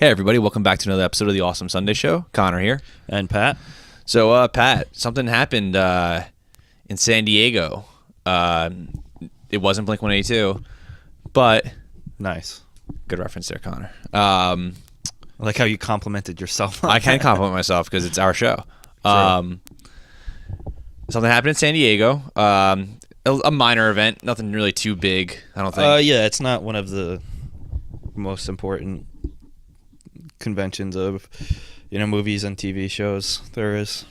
Hey everybody, welcome back to another episode of the Awesome Sunday Show. Connor here. And Pat. So Pat, something happened in San Diego. It wasn't Blink-182, but Nice. good reference there, Connor. I like how you complimented yourself. I can compliment myself because it's our show. Something happened in San Diego. A minor event, nothing really too big, I don't think. Yeah, it's not one of the most important conventions of, movies and TV shows. There is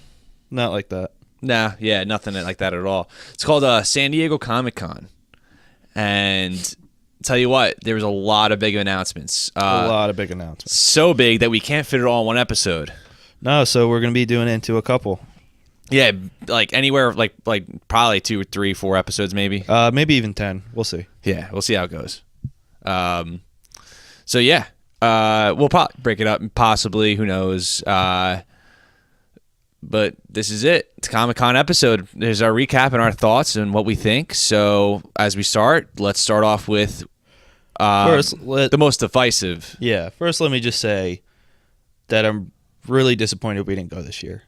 not like that. Nah, yeah, nothing like that at all. It's called San Diego Comic-Con. And tell you what, there was a lot of big announcements. A lot of big announcements. So big that we can't fit it all in one episode. No, so we're going to be doing it into a couple. Yeah, like anywhere, like probably 2 or 3, 4 episodes maybe. Maybe even 10. We'll see. Yeah, we'll see how it goes. So yeah, we'll break it up possibly. Who knows? But this is it. It's a Comic-Con episode. There's our recap and our thoughts and what we think. So as we start, let's start off with the most divisive. Yeah, first let me just say that I'm really disappointed we didn't go this year.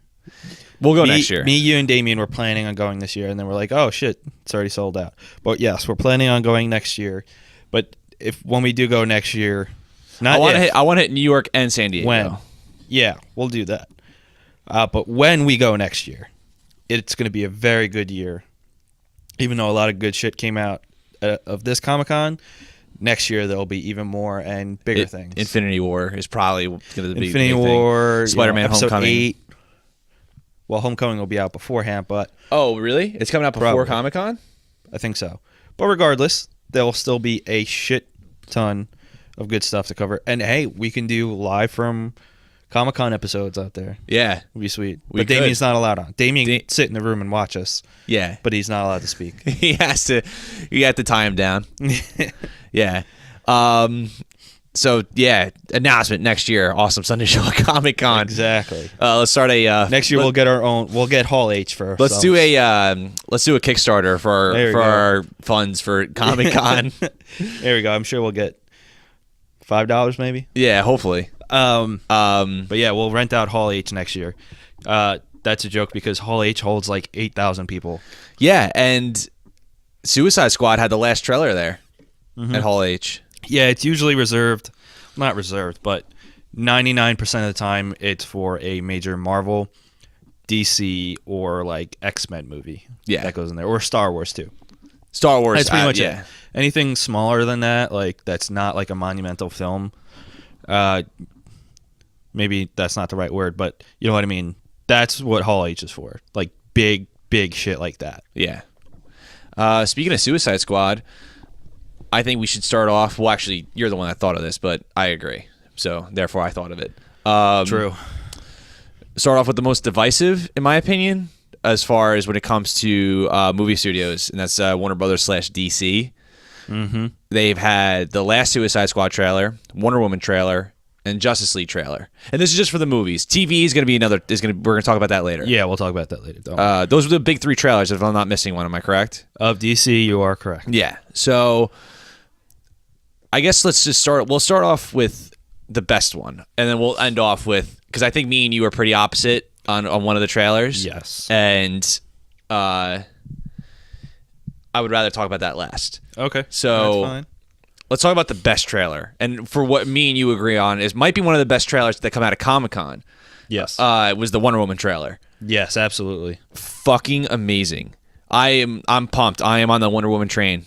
We'll go next year. Me, you, and Damien were planning on going this year, and then we're like, oh, shit, it's already sold out. But, yes, we're planning on going next year. But when we do go next year, I want to hit New York and San Diego. When? Yeah, we'll do that. But when we go next year, it's going to be a very good year. Even though a lot of good shit came out of this Comic-Con, next year there'll be even more and bigger things. Infinity War is probably going to be Infinity War, Spider-Man episode Homecoming. 8. Well, Homecoming will be out beforehand, but... Oh, really? It's coming out before Comic-Con? I think so. But regardless, there will still be a shit ton of good stuff to cover. And, hey, we can do live from Comic-Con episodes out there. Yeah. It'd be sweet. We but Damien's not allowed on. Damien can sit in the room and watch us. Yeah. But he's not allowed to speak. He has to. You have to tie him down. Yeah. So yeah, announcement next year. Awesome Sunday Show at Comic-Con. Exactly. Let's start a. Next year we'll get our own. We'll get Hall H for ourselves. Let's do a Kickstarter for our funds for Comic-Con. There we go. I'm sure we'll get $5 maybe. Yeah, hopefully. But yeah, we'll rent out Hall H next year. That's a joke because Hall H holds like 8,000 people. Yeah, and Suicide Squad had the last trailer there at Hall H. Yeah, it's usually reserved. Not reserved, but 99% of the time it's for a major Marvel, DC, or like X-Men movie. Yeah. That goes in there. Or Star Wars too. Star Wars. That's pretty much yeah. it. Anything smaller than that, like that's not like a monumental film. Maybe that's not the right word, but you know what I mean. That's what Hall H is for. Like big shit like that. Yeah. Speaking of Suicide Squad, I think we should start off. Well, actually, you're the one that thought of this, but I agree. So therefore, I thought of it. True. Start off with the most divisive, in my opinion, as far as when it comes to movie studios, and that's Warner Brothers / DC. Mm-hmm. They've had the last Suicide Squad trailer, Wonder Woman trailer, and Justice League trailer, and this is just for the movies. TV is going to be another. We're going to talk about that later. Yeah, we'll talk about that later. Don't worry. Those are the big 3 trailers. If I'm not missing one, am I correct? Of DC, you are correct. Yeah. So I guess let's just start. We'll start off with the best one, and then we'll end off with, because I think me and you are pretty opposite on one of the trailers. Yes. And I would rather talk about that last. Okay. So that's fine. Let's talk about the best trailer. And for what me and you agree on, is might be one of the best trailers that come out of Comic-Con. Yes. Was the Wonder Woman trailer. Yes, absolutely. Fucking amazing. I'm pumped. I am on the Wonder Woman train.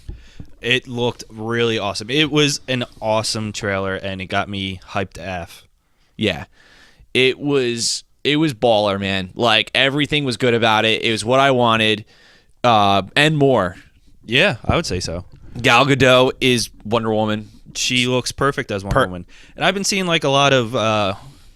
It looked really awesome. It was an awesome trailer, and it got me hyped AF. Yeah. It was baller, man. Like, everything was good about it. It was what I wanted, and more. Yeah, I would say so. Gal Gadot is Wonder Woman. She looks perfect as Wonder Woman. And I've been seeing like a lot of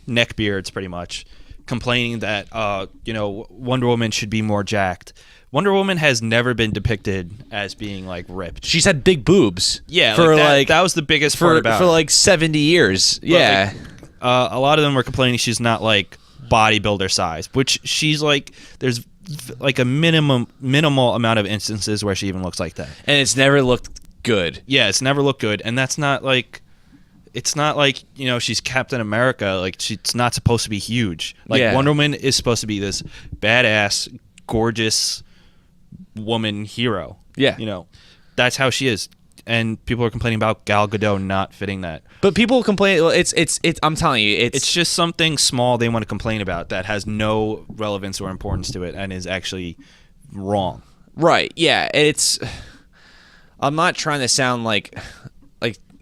neckbeards pretty much complaining that Wonder Woman should be more jacked. Wonder Woman has never been depicted as being like ripped. She's had big boobs. Yeah, for that was the biggest part about for like 70 years. But yeah. A lot of them were complaining she's not like bodybuilder size, which she's like there's like a minimal amount of instances where she even looks like that. And it's never looked good. Yeah, it's never looked good, and that's not like it's not like, she's Captain America. Like, she's not supposed to be huge. Like, Yeah. Wonder Woman is supposed to be this badass, gorgeous woman hero. Yeah. That's how she is. And people are complaining about Gal Gadot not fitting that. But people complain. Well, it's. I'm telling you, It's just something small they want to complain about that has no relevance or importance to it and is actually wrong. right. Yeah, it's. I'm not trying to sound like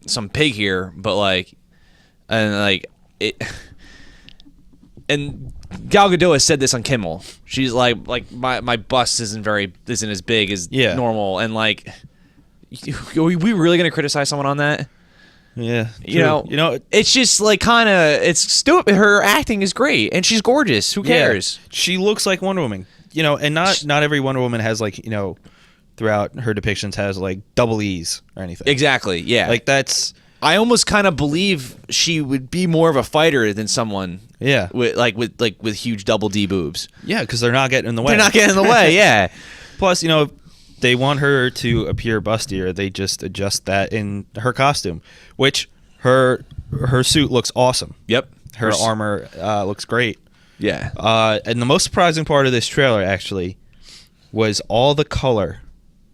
some pig here, but it. And Gal Gadot has said this on Kimmel. She's like my bust isn't as big as normal, and like. Are we really gonna criticize someone on that? Yeah, it's just like kind of it's stupid. Her acting is great, and she's gorgeous. Who cares? Yeah, she looks like Wonder Woman. And not every Wonder Woman has throughout her depictions has like double E's or anything. Exactly. Yeah. Like that's. I almost kind of believe she would be more of a fighter than someone. Yeah. With huge double D boobs. Yeah, because they're not getting in the way. They're not getting in the way. Yeah. Plus, they want her to appear bustier. They just adjust that in her costume, which her suit looks awesome. Yep. Her armor looks great. Yeah. And the most surprising part of this trailer actually was all the color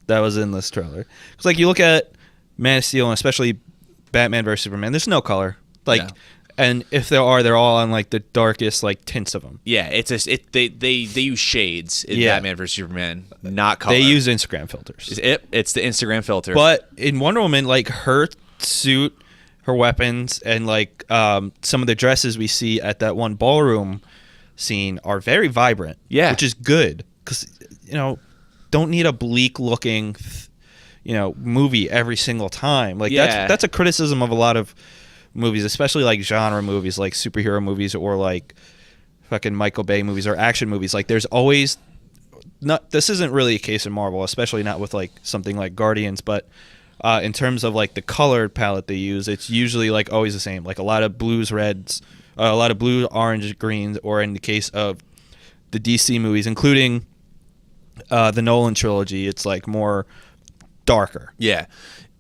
that was in this trailer. Because like you look at Man of Steel and especially Batman vs Superman, there's no color. Like, No. and if there are, they're all on like the darkest like tints of them. Yeah. They use shades in Batman vs Superman, not color. They use Instagram filters. It's the Instagram filter. But in Wonder Woman, like her suit, her weapons, and like some of the dresses we see at that one ballroom scene are very vibrant. Yeah. Which is good because don't need a bleak looking movie every single time. Like that's a criticism of a lot of movies, especially like genre movies, like superhero movies or like fucking Michael Bay movies or action movies. Like there's always not. This isn't really a case in Marvel, especially not with like something like Guardians, but in terms of like the colored palette they use, it's usually like always the same. Like a lot of blues, reds, a lot of blue, orange, greens, or in the case of the DC movies, including the Nolan trilogy, it's like more darker. Yeah.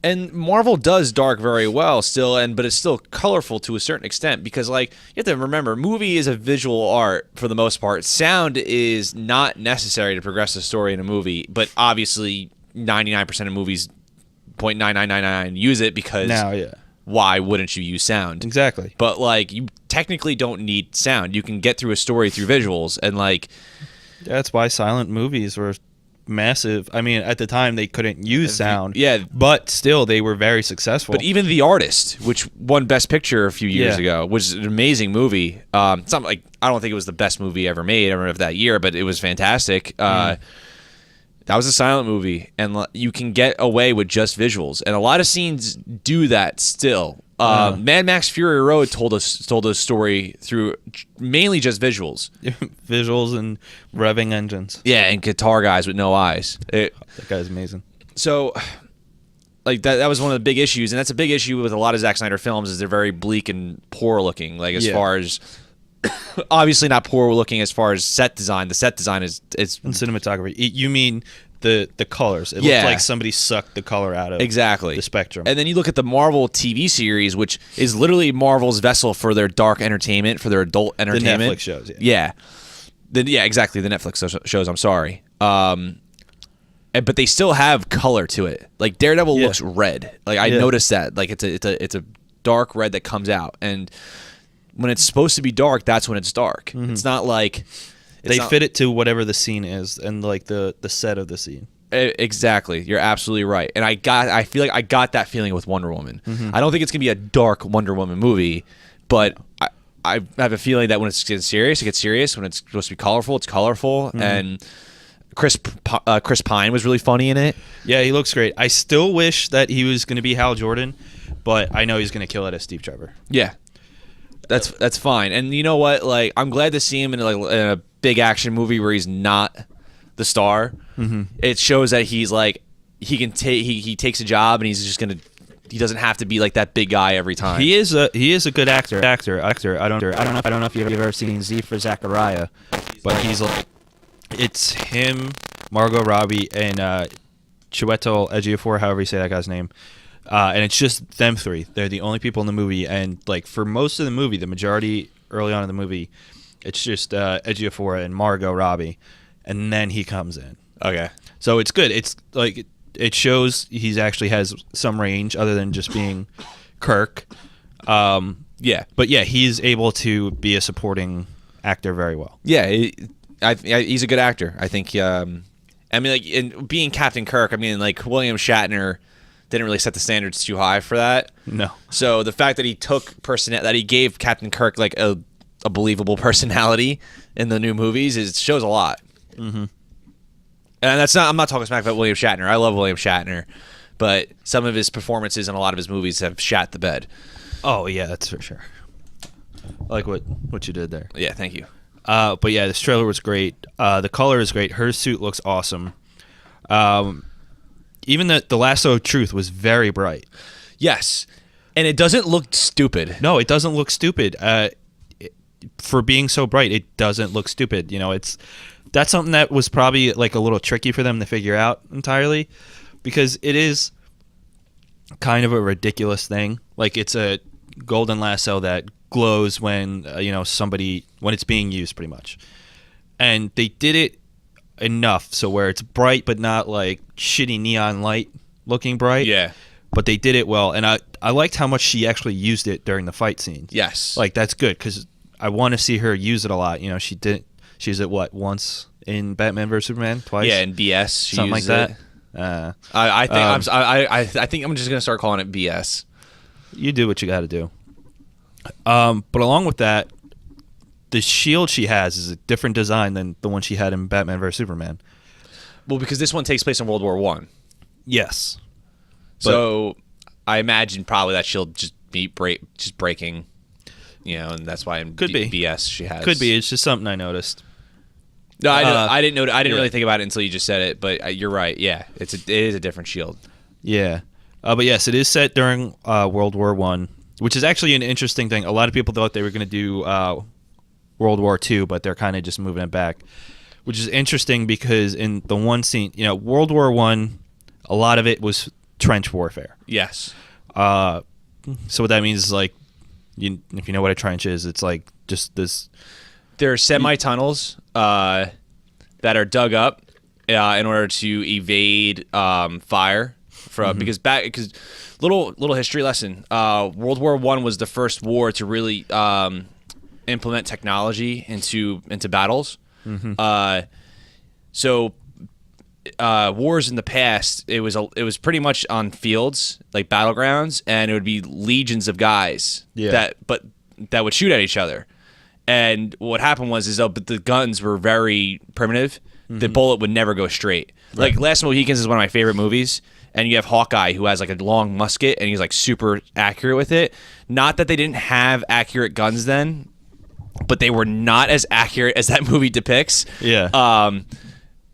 And Marvel does dark very well still, but it's still colorful to a certain extent because, like, you have to remember, movie is a visual art for the most part. Sound is not necessary to progress the story in a movie, but obviously 99% of movies, 0.9999 use it because why wouldn't you use sound? Exactly. But, like, you technically don't need sound. You can get through a story through visuals, and, like... That's why silent movies were massive. I mean, at the time they couldn't use sound. Yeah, but still they were very successful. But even The Artist, which won Best Picture a few years ago, was an amazing movie. It's not like I don't think it was the best movie ever made of that year, but it was fantastic. That was a silent movie, and you can get away with just visuals, and a lot of scenes do that still. Mad Max Fury Road told a story through mainly just visuals. Visuals and revving engines. Yeah, and guitar guys with no eyes. That guy's amazing. So, like that was one of the big issues, and that's a big issue with a lot of Zack Snyder films is they're very bleak and poor looking. Like as far as obviously not poor looking as far as set design. The set design is and cinematography. You mean the colors? It looks like somebody sucked the color out of the spectrum. And then you look at the Marvel TV series, which is literally Marvel's vessel for their dark entertainment, for their adult entertainment. The Netflix shows, exactly. The Netflix shows. I'm sorry. But they still have color to it. Like Daredevil looks red. Like I noticed that. Like it's a dark red that comes out, and when it's supposed to be dark, that's when it's dark. Mm-hmm. It's not like they fit it to whatever the scene is and like the set of the scene. Exactly. You're absolutely right. And I feel like I got that feeling with Wonder Woman. Mm-hmm. I don't think it's going to be a dark Wonder Woman movie, but I have a feeling that when it's getting serious, it gets serious. When it's supposed to be colorful, it's colorful. Mm-hmm. And Chris Pine was really funny in it. Yeah, he looks great. I still wish that he was going to be Hal Jordan, but I know he's going to kill it as Steve Trevor. Yeah. That's fine. And you know what? Like I'm glad to see him in a big action movie where he's not the star. Mm-hmm. It shows that he's like he takes a job and he's just gonna. He doesn't have to be like that big guy every time. He is a good actor. I don't know if you've ever seen Z for Zachariah, but he's like it's him, Margot Robbie, and Chiwetel Ejiofor, however you say that guy's name. And it's just them three. They're the only people in the movie, and like for most of the movie, the majority early on in the movie, it's just Ejiofor and Margot Robbie, and then he comes in. Okay. So it's good. It's like it shows he's actually has some range other than just being Kirk. Yeah. But yeah, he's able to be a supporting actor very well. Yeah, he's a good actor. I think. I mean, like in being Captain Kirk, I mean, like William Shatner didn't really set the standards too high for that. No. So the fact that he that he gave Captain Kirk like a believable personality in the new movies shows a lot. Mm-hmm. And I'm not talking smack about William Shatner. I love William Shatner, but some of his performances in a lot of his movies have shat the bed. Oh yeah, that's for sure. I like what you did there. Yeah, thank you. But yeah, this trailer was great. The color is great. Her suit looks awesome. Even the lasso of truth was very bright. Yes, and it doesn't look stupid. No, it doesn't look stupid. For being so bright, it doesn't look stupid. You know, that's something that was probably like a little tricky for them to figure out entirely, because it is kind of a ridiculous thing. Like it's a golden lasso that glows when when it's being used, pretty much. And they did it enough so where it's bright but not like shitty neon light looking bright. Yeah. But they did it well, and I liked how much she actually used it during the fight scenes. Yes. Like that's good because I want to see her use it a lot. You know, she didn't. She used it once in Batman vs Superman, twice. Yeah, in BS, she something like used that. It. I think I'm just gonna start calling it BS. You do what you got to do. But along with that, the shield she has is a different design than the one she had in Batman vs Superman. Well, because this one takes place in World War I. Yes. So I imagine probably that shield just breaking, and that's why in could be BS she has. Could be. It's just something I noticed. No, I didn't know. I didn't really think about it until you just said it. But you're right. Yeah, it is a different shield. Yeah, but yes, it is set during World War I, which is actually an interesting thing. A lot of people thought they were going to do World War II, but they're kind of just moving it back, which is interesting because in the one scene, World War I, a lot of it was trench warfare. Yes. So what that means is like, if you know what a trench is, it's like just this. There are semi-tunnels that are dug up in order to evade fire from because little history lesson. World War I was the first war to really implement technology into battles. So wars in the past, it was pretty much on fields like battlegrounds, and it would be legions of guys that would shoot at each other. And what happened was the guns were very primitive. The bullet would never go straight. Right. Like Last of the Mohicans is one of my favorite movies, and you have Hawkeye who has like a long musket and he's like super accurate with it. Not that they didn't have accurate guns then, but they were not as accurate as that movie depicts. Yeah.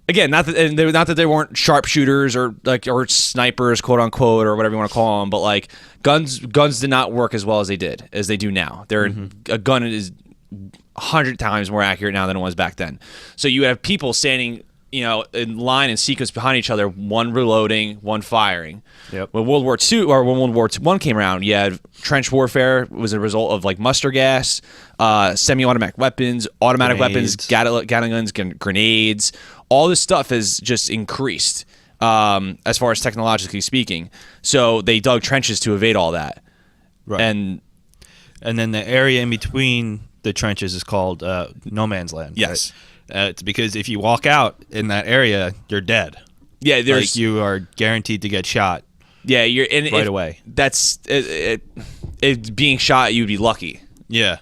Again, not that they weren't sharpshooters or snipers, quote unquote, or whatever you want to call them, but like guns did not work as well as they do now. A gun is 100 times more accurate now than it was back then. So you have people standing, in line and sequence behind each other, one reloading, one firing. Yep. When World War II or when World War I came around, you had trench warfare was a result of like mustard gas, semi-automatic weapons, automatic weapons, Gatling guns, grenades. All this stuff has just increased as far as technologically speaking. So they dug trenches to evade all that. Right. And then the area in between the trenches is called no man's land. Yes. Right? It's because if you walk out in that area, you're dead. Yeah, you are guaranteed to get shot. Yeah, you're right away. That's it being shot. You'd be lucky. Yeah,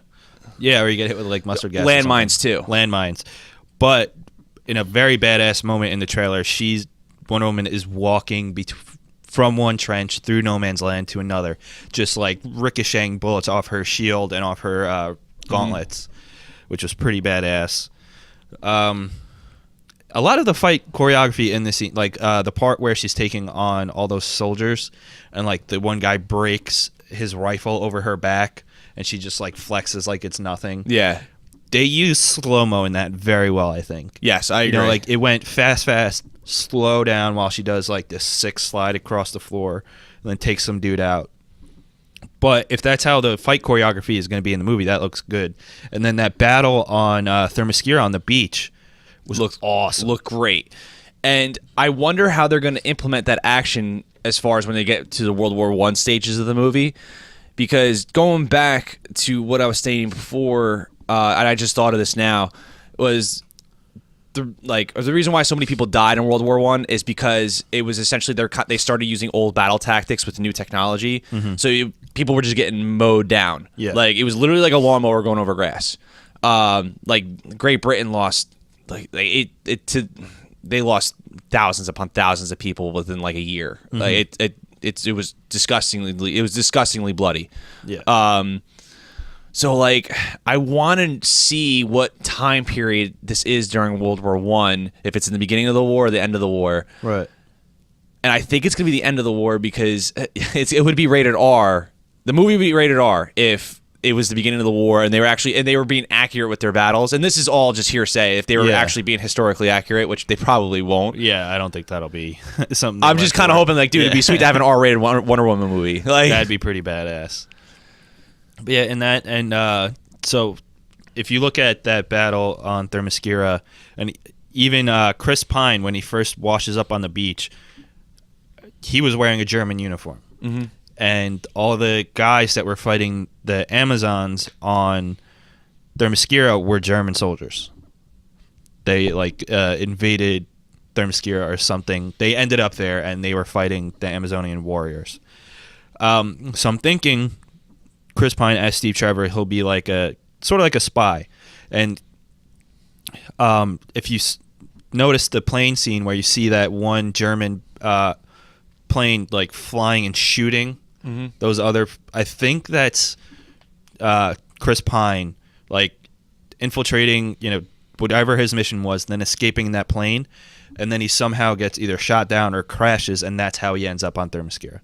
or you get hit with like mustard gas. Landmines too. Landmines, but in a very badass moment in the trailer, Wonder Woman is walking from one trench through no man's land to another, just like ricocheting bullets off her shield and off her gauntlets, which was pretty badass. A lot of the fight choreography in this scene, like the part where she's taking on all those soldiers, and like the one guy breaks his rifle over her back, and she just like flexes like it's nothing. Yeah, they use slow-mo in that very well, I think. Yes, I agree. Like it went fast, slow down while she does like this sick slide across the floor. and then takes some dude out. But if that's how the fight choreography is going to be in the movie, that looks good. And then that battle on Themyscira on the beach looked awesome. Looked great. And I wonder how they're going to implement that action as far as when they get to the World War I stages of the movie. Because going back to what I was stating before, and I just thought of this now, was the reason why so many people died in World War I is because it was essentially they started using old battle tactics with the new technology. Mm-hmm. So people were just getting mowed down. Yeah. Like it was literally like a lawnmower going over grass. Like Great Britain lost they lost thousands upon thousands of people within like a year. Mm-hmm. Like it was disgustingly bloody. Yeah. So like I want to see what time period this is during World War I, if it's in the beginning of the war or the end of the war. Right. And I think it's going to be the end of the war because it would be rated R. The movie would be rated R if it was the beginning of the war and they were being accurate with their battles. And this is all just hearsay. If they were actually being historically accurate, which they probably won't. Yeah, I don't think that'll be something. I'm just kind of hoping, like, dude, it'd be sweet to have an R-rated Wonder Woman movie. Like that'd be pretty badass. But yeah, so if you look at that battle on Themyscira, and even Chris Pine, when he first washes up on the beach, he was wearing a German uniform. Mm-hmm. And all the guys that were fighting the Amazons on Themyscira were German soldiers. They invaded Themyscira or something. They ended up there and they were fighting the Amazonian warriors. So I'm thinking Chris Pine as Steve Trevor, he'll be like sort of like a spy. And if you notice the plane scene where you see that one German plane like flying and shooting. Mm-hmm. Those other, I think that's Chris Pine, like infiltrating, whatever his mission was, then escaping in that plane, and then he somehow gets either shot down or crashes, and that's how he ends up on Themyscira.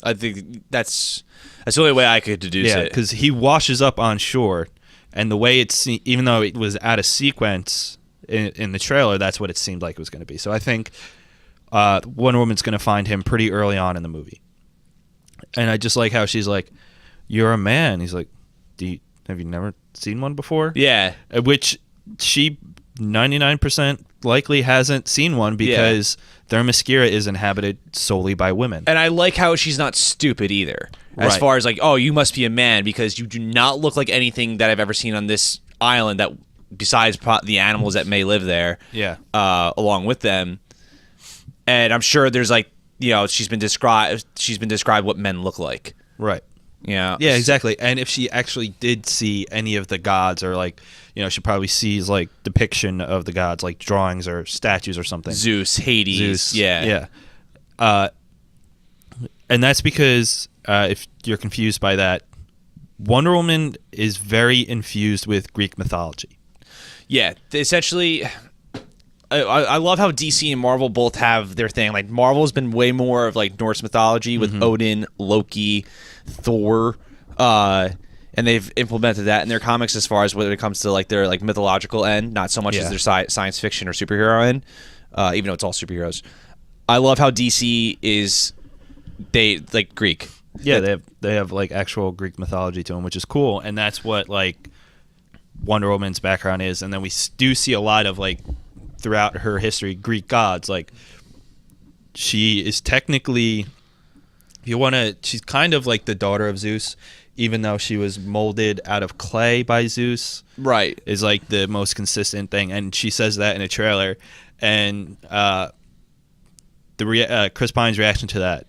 I think that's the only way I could deduce it. Yeah, because he washes up on shore, and the way it's, even though it was out of sequence in the trailer, that's what it seemed like it was going to be. So I think Wonder Woman's going to find him pretty early on in the movie. And I just like how she's like, "You're a man." He's like, have you never seen one before? Yeah. Which she 99% likely hasn't seen one because Themyscira is inhabited solely by women. And I like how she's not stupid either. As far as like, oh, you must be a man because you do not look like anything that I've ever seen on this island that besides the animals that may live there. Yeah. Along with them. And I'm sure there's like, she's been described what men look like. Right. Yeah. Yeah, exactly. And if she actually did see any of the gods, or like, she probably sees like depiction of the gods, like drawings or statues or something. Zeus, Hades. Yeah. And that's because if you're confused by that, Wonder Woman is very infused with Greek mythology. Yeah, essentially. I love how DC and Marvel both have their thing. Like Marvel's been way more of like Norse mythology with Odin, Loki, Thor, and they've implemented that in their comics as far as when it comes to like their like mythological end, not so much as their science fiction or superhero end, even though it's all superheroes. I love how DC is like Greek. Yeah, they have like actual Greek mythology to them, which is cool, and that's what like Wonder Woman's background is. And then we do see a lot of like, throughout her history, Greek gods. Like she is technically, she's kind of like the daughter of Zeus, even though she was molded out of clay by Zeus. Right. Is like the most consistent thing. And she says that in a trailer. And Chris Pine's reaction to that,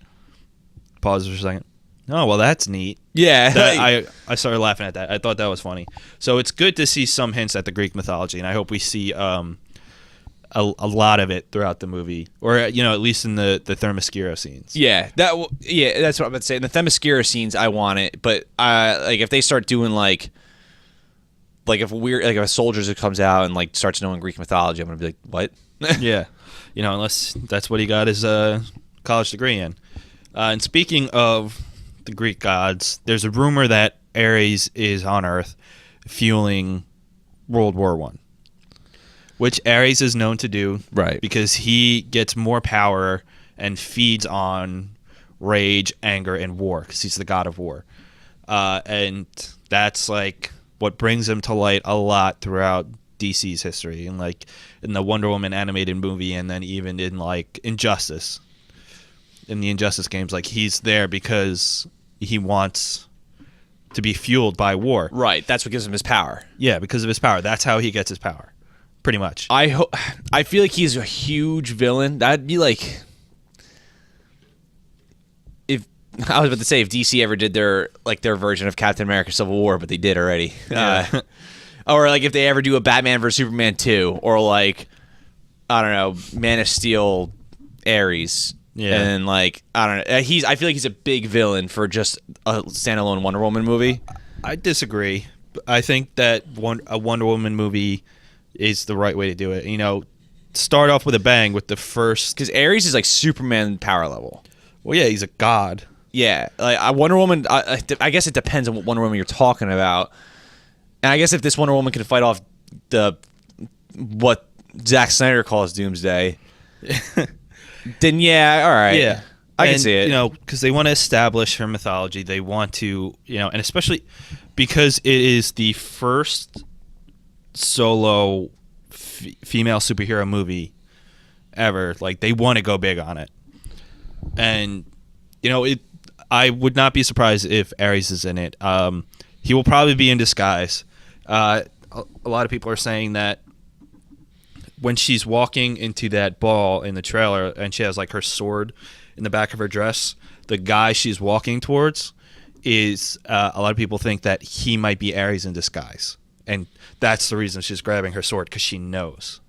pause for a second. Oh, well, that's neat. Yeah. I started laughing at that. I thought that was funny. So it's good to see some hints at the Greek mythology, and I hope we see a lot of it throughout the movie, or at least in the Themyscira scenes. Yeah, that's what I'm about to say. In the Themyscira scenes, I want it, but like if they start doing like if a soldier comes out and like starts knowing Greek mythology, I'm gonna be like, what? Yeah, unless that's what he got his college degree in. And speaking of the Greek gods, there's a rumor that Ares is on Earth, fueling World War I. Which Ares is known to do, right? Because he gets more power and feeds on rage, anger, and war because he's the god of war. And that's like what brings him to light a lot throughout DC's history, and like in the Wonder Woman animated movie, and then even in like Injustice, in the Injustice games, like he's there because he wants to be fueled by war. Right. That's what gives him his power. Yeah, because of his power. That's how he gets his power, pretty much. I feel like he's a huge villain. That'd be like if I was about to say if DC ever did their version of Captain America: Civil War, but they did already. Yeah. Or like if they ever do a Batman vs Superman 2, or like I don't know, Man of Steel, Ares. Yeah. And like I don't know, I feel like he's a big villain for just a standalone Wonder Woman movie. I disagree. I think that a Wonder Woman movie is the right way to do it. You know, start off with a bang with the first. Because Ares is like Superman power level. Well, yeah, he's a god. Yeah, like Wonder Woman. I guess it depends on what Wonder Woman you're talking about. And I guess if this Wonder Woman can fight off what Zack Snyder calls Doomsday, then yeah, all right. Yeah. I can see it. You know, because they want to establish her mythology. They want to, you know, and especially because it is the first solo female superhero movie ever. Like, they want to go big on it. And, you know, I would not be surprised if Ares is in it. He will probably be in disguise. A lot of people are saying that when she's walking into that ball in the trailer and she has like her sword in the back of her dress, the guy she's walking towards is a lot of people think that he might be Ares in disguise, and that's the reason she's grabbing her sword, because she knows.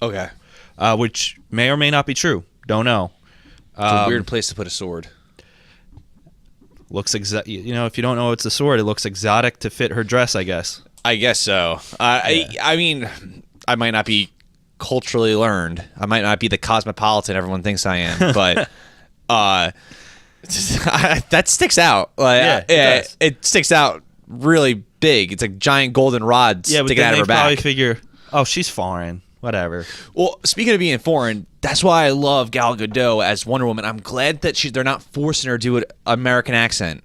Okay. Which may or may not be true. Don't know. It's a weird place to put a sword. Looks you know, if you don't know it's a sword, it looks exotic to fit her dress, I guess. I guess so. I mean, I might not be culturally learned. I might not be the cosmopolitan everyone thinks I am, but that sticks out. Like, yeah, it sticks out really big. It's a giant golden rod sticking out of her back. Probably figure, oh, she's foreign. Whatever. Well, speaking of being foreign, that's why I love Gal Gadot as Wonder Woman. I'm glad that they're not forcing her to do an American accent.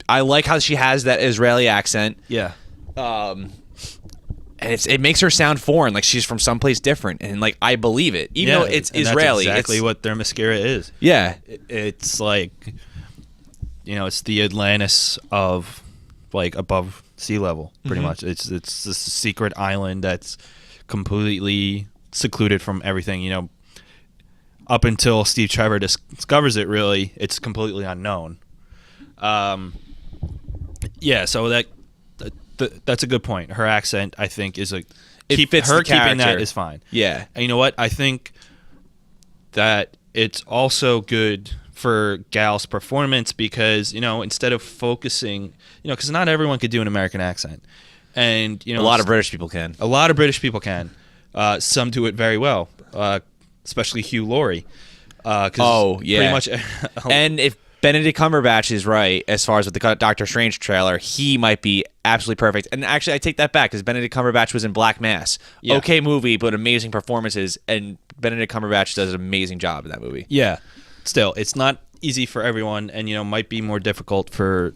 I like how she has that Israeli accent. Yeah. And it makes her sound foreign, like she's from someplace different, and like I believe it, even though it's Israeli. That's exactly what their mascara is. Yeah, it's like, you know, it's the Atlantis of like above sea level, pretty much. It's this secret island that's completely secluded from everything. You know, up until Steve Trevor discovers it, really, it's completely unknown. Yeah, so that's a good point. Her accent, I think, is it fits her the character. keeping that is fine. Yeah, and you know what? I think that it's also good for Gal's performance because, you know, instead of focusing, you know, because not everyone could do an American accent, and you know, a lot of British people can. A lot of British people can. Some do it very well, especially Hugh Laurie. Oh yeah, pretty much. And if Benedict Cumberbatch is right as far as with the Doctor Strange trailer, he might be absolutely perfect. And actually, I take that back because Benedict Cumberbatch was in Black Mass. Yeah. Okay movie, but amazing performances, and Benedict Cumberbatch does an amazing job in that movie. Yeah. Still, it's not easy for everyone, and you know, might be more difficult for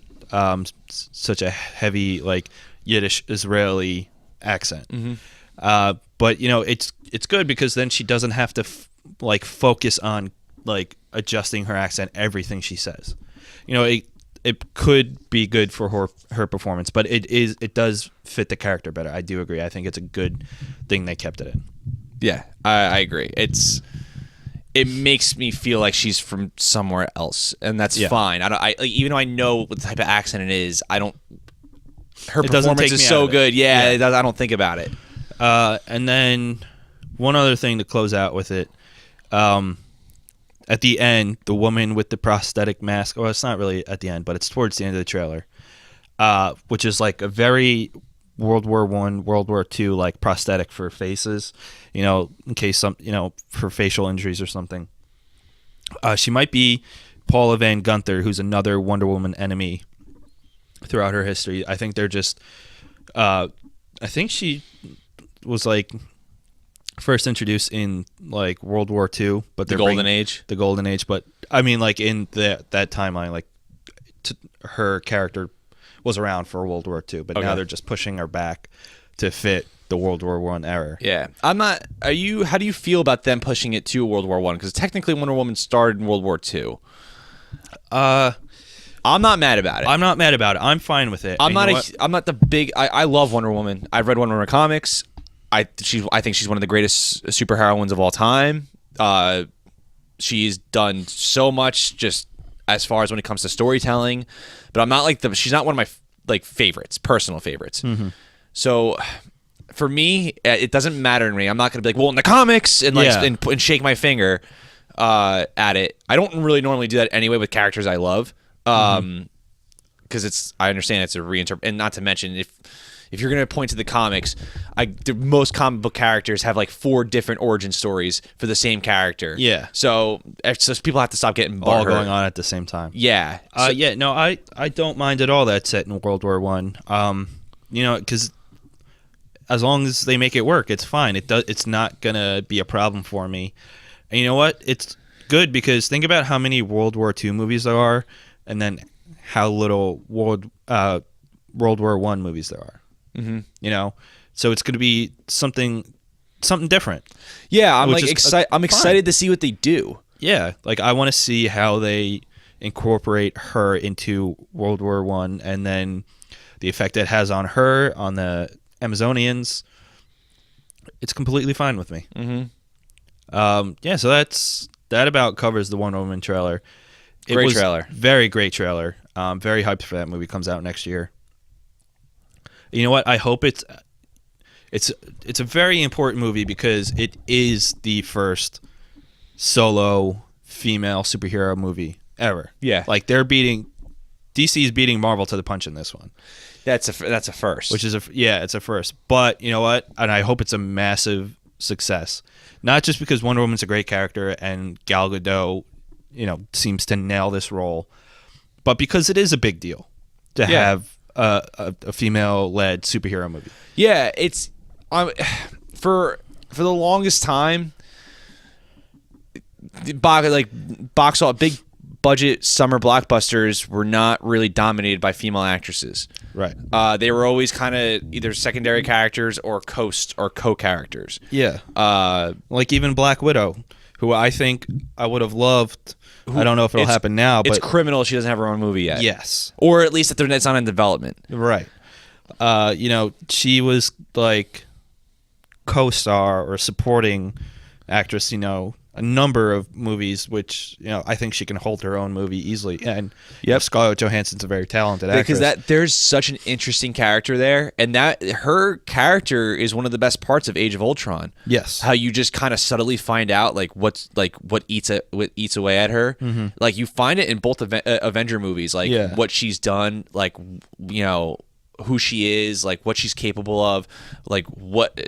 such a heavy like Yiddish Israeli accent. But you know, it's good because then she doesn't have to like focus on like adjusting her accent everything she says. You know, it could be good for her performance, but it does fit the character better. I do agree. I think it's a good thing they kept it in. Yeah, I agree. It makes me feel like she's from somewhere else, and that's fine. Even though I know what type of accent it is, I don't. Her performance is so good. Yeah, I don't think about it. And then one other thing to close out with it. At the end, the woman with the prosthetic mask. Well, it's not really at the end, but it's towards the end of the trailer, which is like a very World War I, World War II like prosthetic for faces. You know, in case for facial injuries or something. She might be Paula Van Gunther, who's another Wonder Woman enemy throughout her history. I think they're just. I think she was like first introduced in like World War II, but The Golden Age. The Golden Age, but I mean, like in that timeline, like her character was around for World War II, but now they're just pushing her back to fit the World War One era. Yeah, I'm not. Are you? How do you feel about them pushing it to World War One? Because technically, Wonder Woman started in World War II. I'm not mad about it. I'm not mad about it. I'm fine with it. I'm not the big. I love Wonder Woman. I've read Wonder Woman comics. I think she's one of the greatest superheroines of all time. She's done so much just as far as when it comes to storytelling, but I'm not like she's not one of my like favorites, personal favorites. Mm-hmm. So for me, it doesn't matter to me. I'm not going to be like, well, in the comics and like and shake my finger at it. I don't really normally do that anyway with characters I love. Because I understand it's a reinterpret, and not to mention if you're gonna point to the comics, the most comic book characters have like 4 different origin stories for the same character. Yeah. So people have to stop getting all butthurt. going on at the same time. Yeah. No, I don't mind at all that set in World War One. You know, because as long as they make it work, it's fine. It's not gonna be a problem for me. And you know what? It's good because think about how many World War II movies there are, and then how little World War One movies there are. Mm-hmm. You know, so it's going to be something different. Yeah, I'm like excited. I'm excited to see what they do. Yeah, like I want to see how they incorporate her into World War One, and then the effect it has on her, on the Amazonians. It's completely fine with me. Mm-hmm. Yeah, so that about covers the Wonder Woman trailer. Great trailer. Very great trailer. Very hyped for that movie. Comes out next year. You know what? I hope it's a very important movie because it is the first solo female superhero movie ever. Yeah. Like DC is beating Marvel to the punch in this one. That's a first. Which is it's a first. But you know what? And I hope it's a massive success. Not just because Wonder Woman's a great character and Gal Gadot, you know, seems to nail this role, but because it is a big deal to have a female-led superhero movie. Yeah, it's for the longest time, big budget summer blockbusters were not really dominated by female actresses. Right. They were always kind of either secondary characters or co-characters. Yeah. Like even Black Widow, who I think I would have loved. I don't know if it'll happen now, but it's criminal she doesn't have her own movie yet. Yes. Or at least that it's not in development. Right. You know, she was like co-star or supporting actress, you know, a number of movies, which, you know, I think she can hold her own movie easily. And Scarlett Johansson's a very talented actress. Because there's such an interesting character there, and that her character is one of the best parts of Age of Ultron. Yes. How you just kind of subtly find out like what eats away at her. Mm-hmm. Like you find it in both Avenger movies, like what she's done, like, you know, who she is, like what she's capable of, like what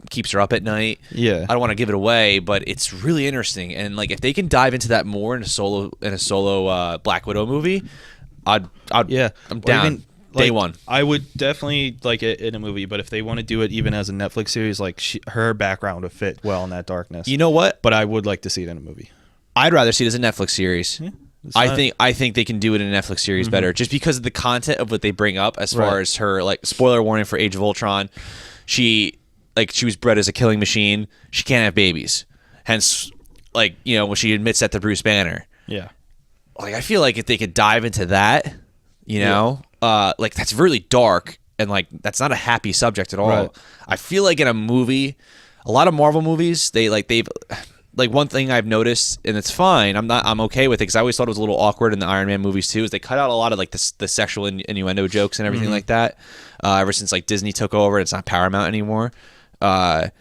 keeps her up at night. Yeah. I don't want to give it away, but it's really interesting. And like if they can dive into that more in a solo Black Widow movie, I'm down. Even, day one. I would definitely like it in a movie, but if they want to do it even as a Netflix series, like her background would fit well in that darkness. You know what? But I would like to see it in a movie. I'd rather see it as a Netflix series. Yeah. I think they can do it in a Netflix series better, just because of the content of what they bring up as far as her, like, spoiler warning for Age of Ultron. She was bred as a killing machine. She can't have babies. Hence, like, you know, when she admits that to Bruce Banner. Yeah. Like, I feel like if they could dive into that, you know, like, that's really dark and, like, that's not a happy subject at all. Right. I feel like in a movie, a lot of Marvel movies, like one thing I've noticed, and it's fine, I'm okay with it, because I always thought it was a little awkward in the Iron Man movies too, is they cut out a lot of like the sexual innuendo jokes and everything like that. Ever since like Disney took over, it's not Paramount anymore. So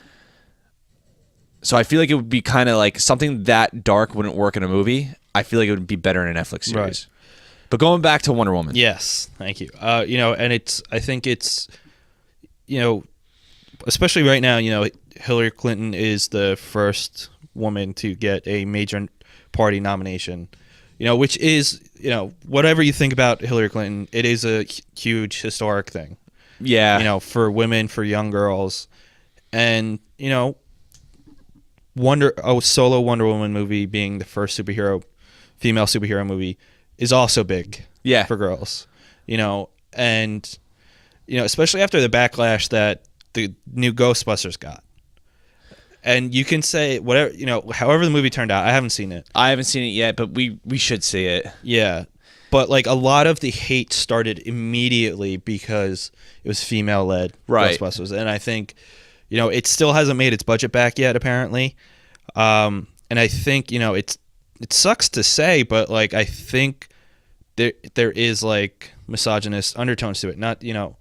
I feel like it would be kind of like something that dark wouldn't work in a movie. I feel like it would be better in a Netflix series. Right. But going back to Wonder Woman. Yes, thank you. You know, and I think it's, you know, especially right now, you know, Hillary Clinton is the first woman to get a major party nomination, you know, which is, you know, whatever you think about Hillary Clinton, it is a huge historic thing. Yeah. You know, for women, for young girls. And, you know, a solo Wonder Woman movie being the first female superhero movie is also big. Yeah. For girls, and especially after the backlash that the new Ghostbusters got. And you can say whatever, however the movie turned out. I haven't seen it. I haven't seen it yet, but we should see it. Yeah. But like a lot of the hate started immediately because it was female-led Ghostbusters. And I think, it still hasn't made its budget back yet, apparently. And I think, it sucks to say, but like I think there is like misogynist undertones to it. Not, and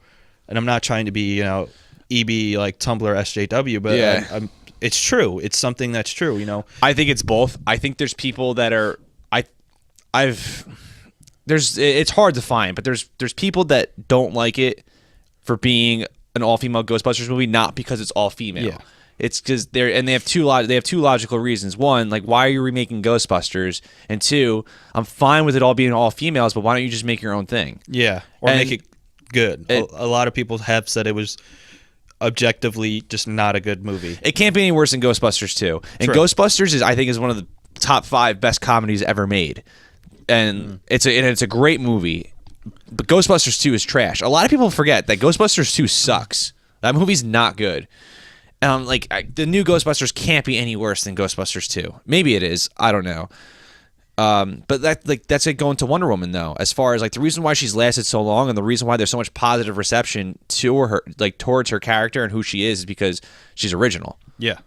I'm not trying to be, EB like Tumblr SJW, but yeah. It's true. It's something that's true, I think it's both. I think there's people that are it's hard to find, but there's people that don't like it for being an all-female Ghostbusters movie, not because it's all female. Yeah. It's because they have two logical reasons. One, like, why are you remaking Ghostbusters? And two, I'm fine with it all being all females, but why don't you just make your own thing? Yeah, or make it good. A lot of people have said it was objectively just not a good movie. It can't be any worse than Ghostbusters 2. And True. Ghostbusters I think is one of the top 5 best comedies ever made. And it's a great movie. But Ghostbusters 2 is trash. A lot of people forget that Ghostbusters 2 sucks. That movie's not good. The new Ghostbusters can't be any worse than Ghostbusters 2. Maybe it is. I don't know. But that's it going to Wonder Woman, though, as far as like the reason why she's lasted so long and the reason why there's so much positive reception to her, like towards her character and who she is because she's original. Yeah.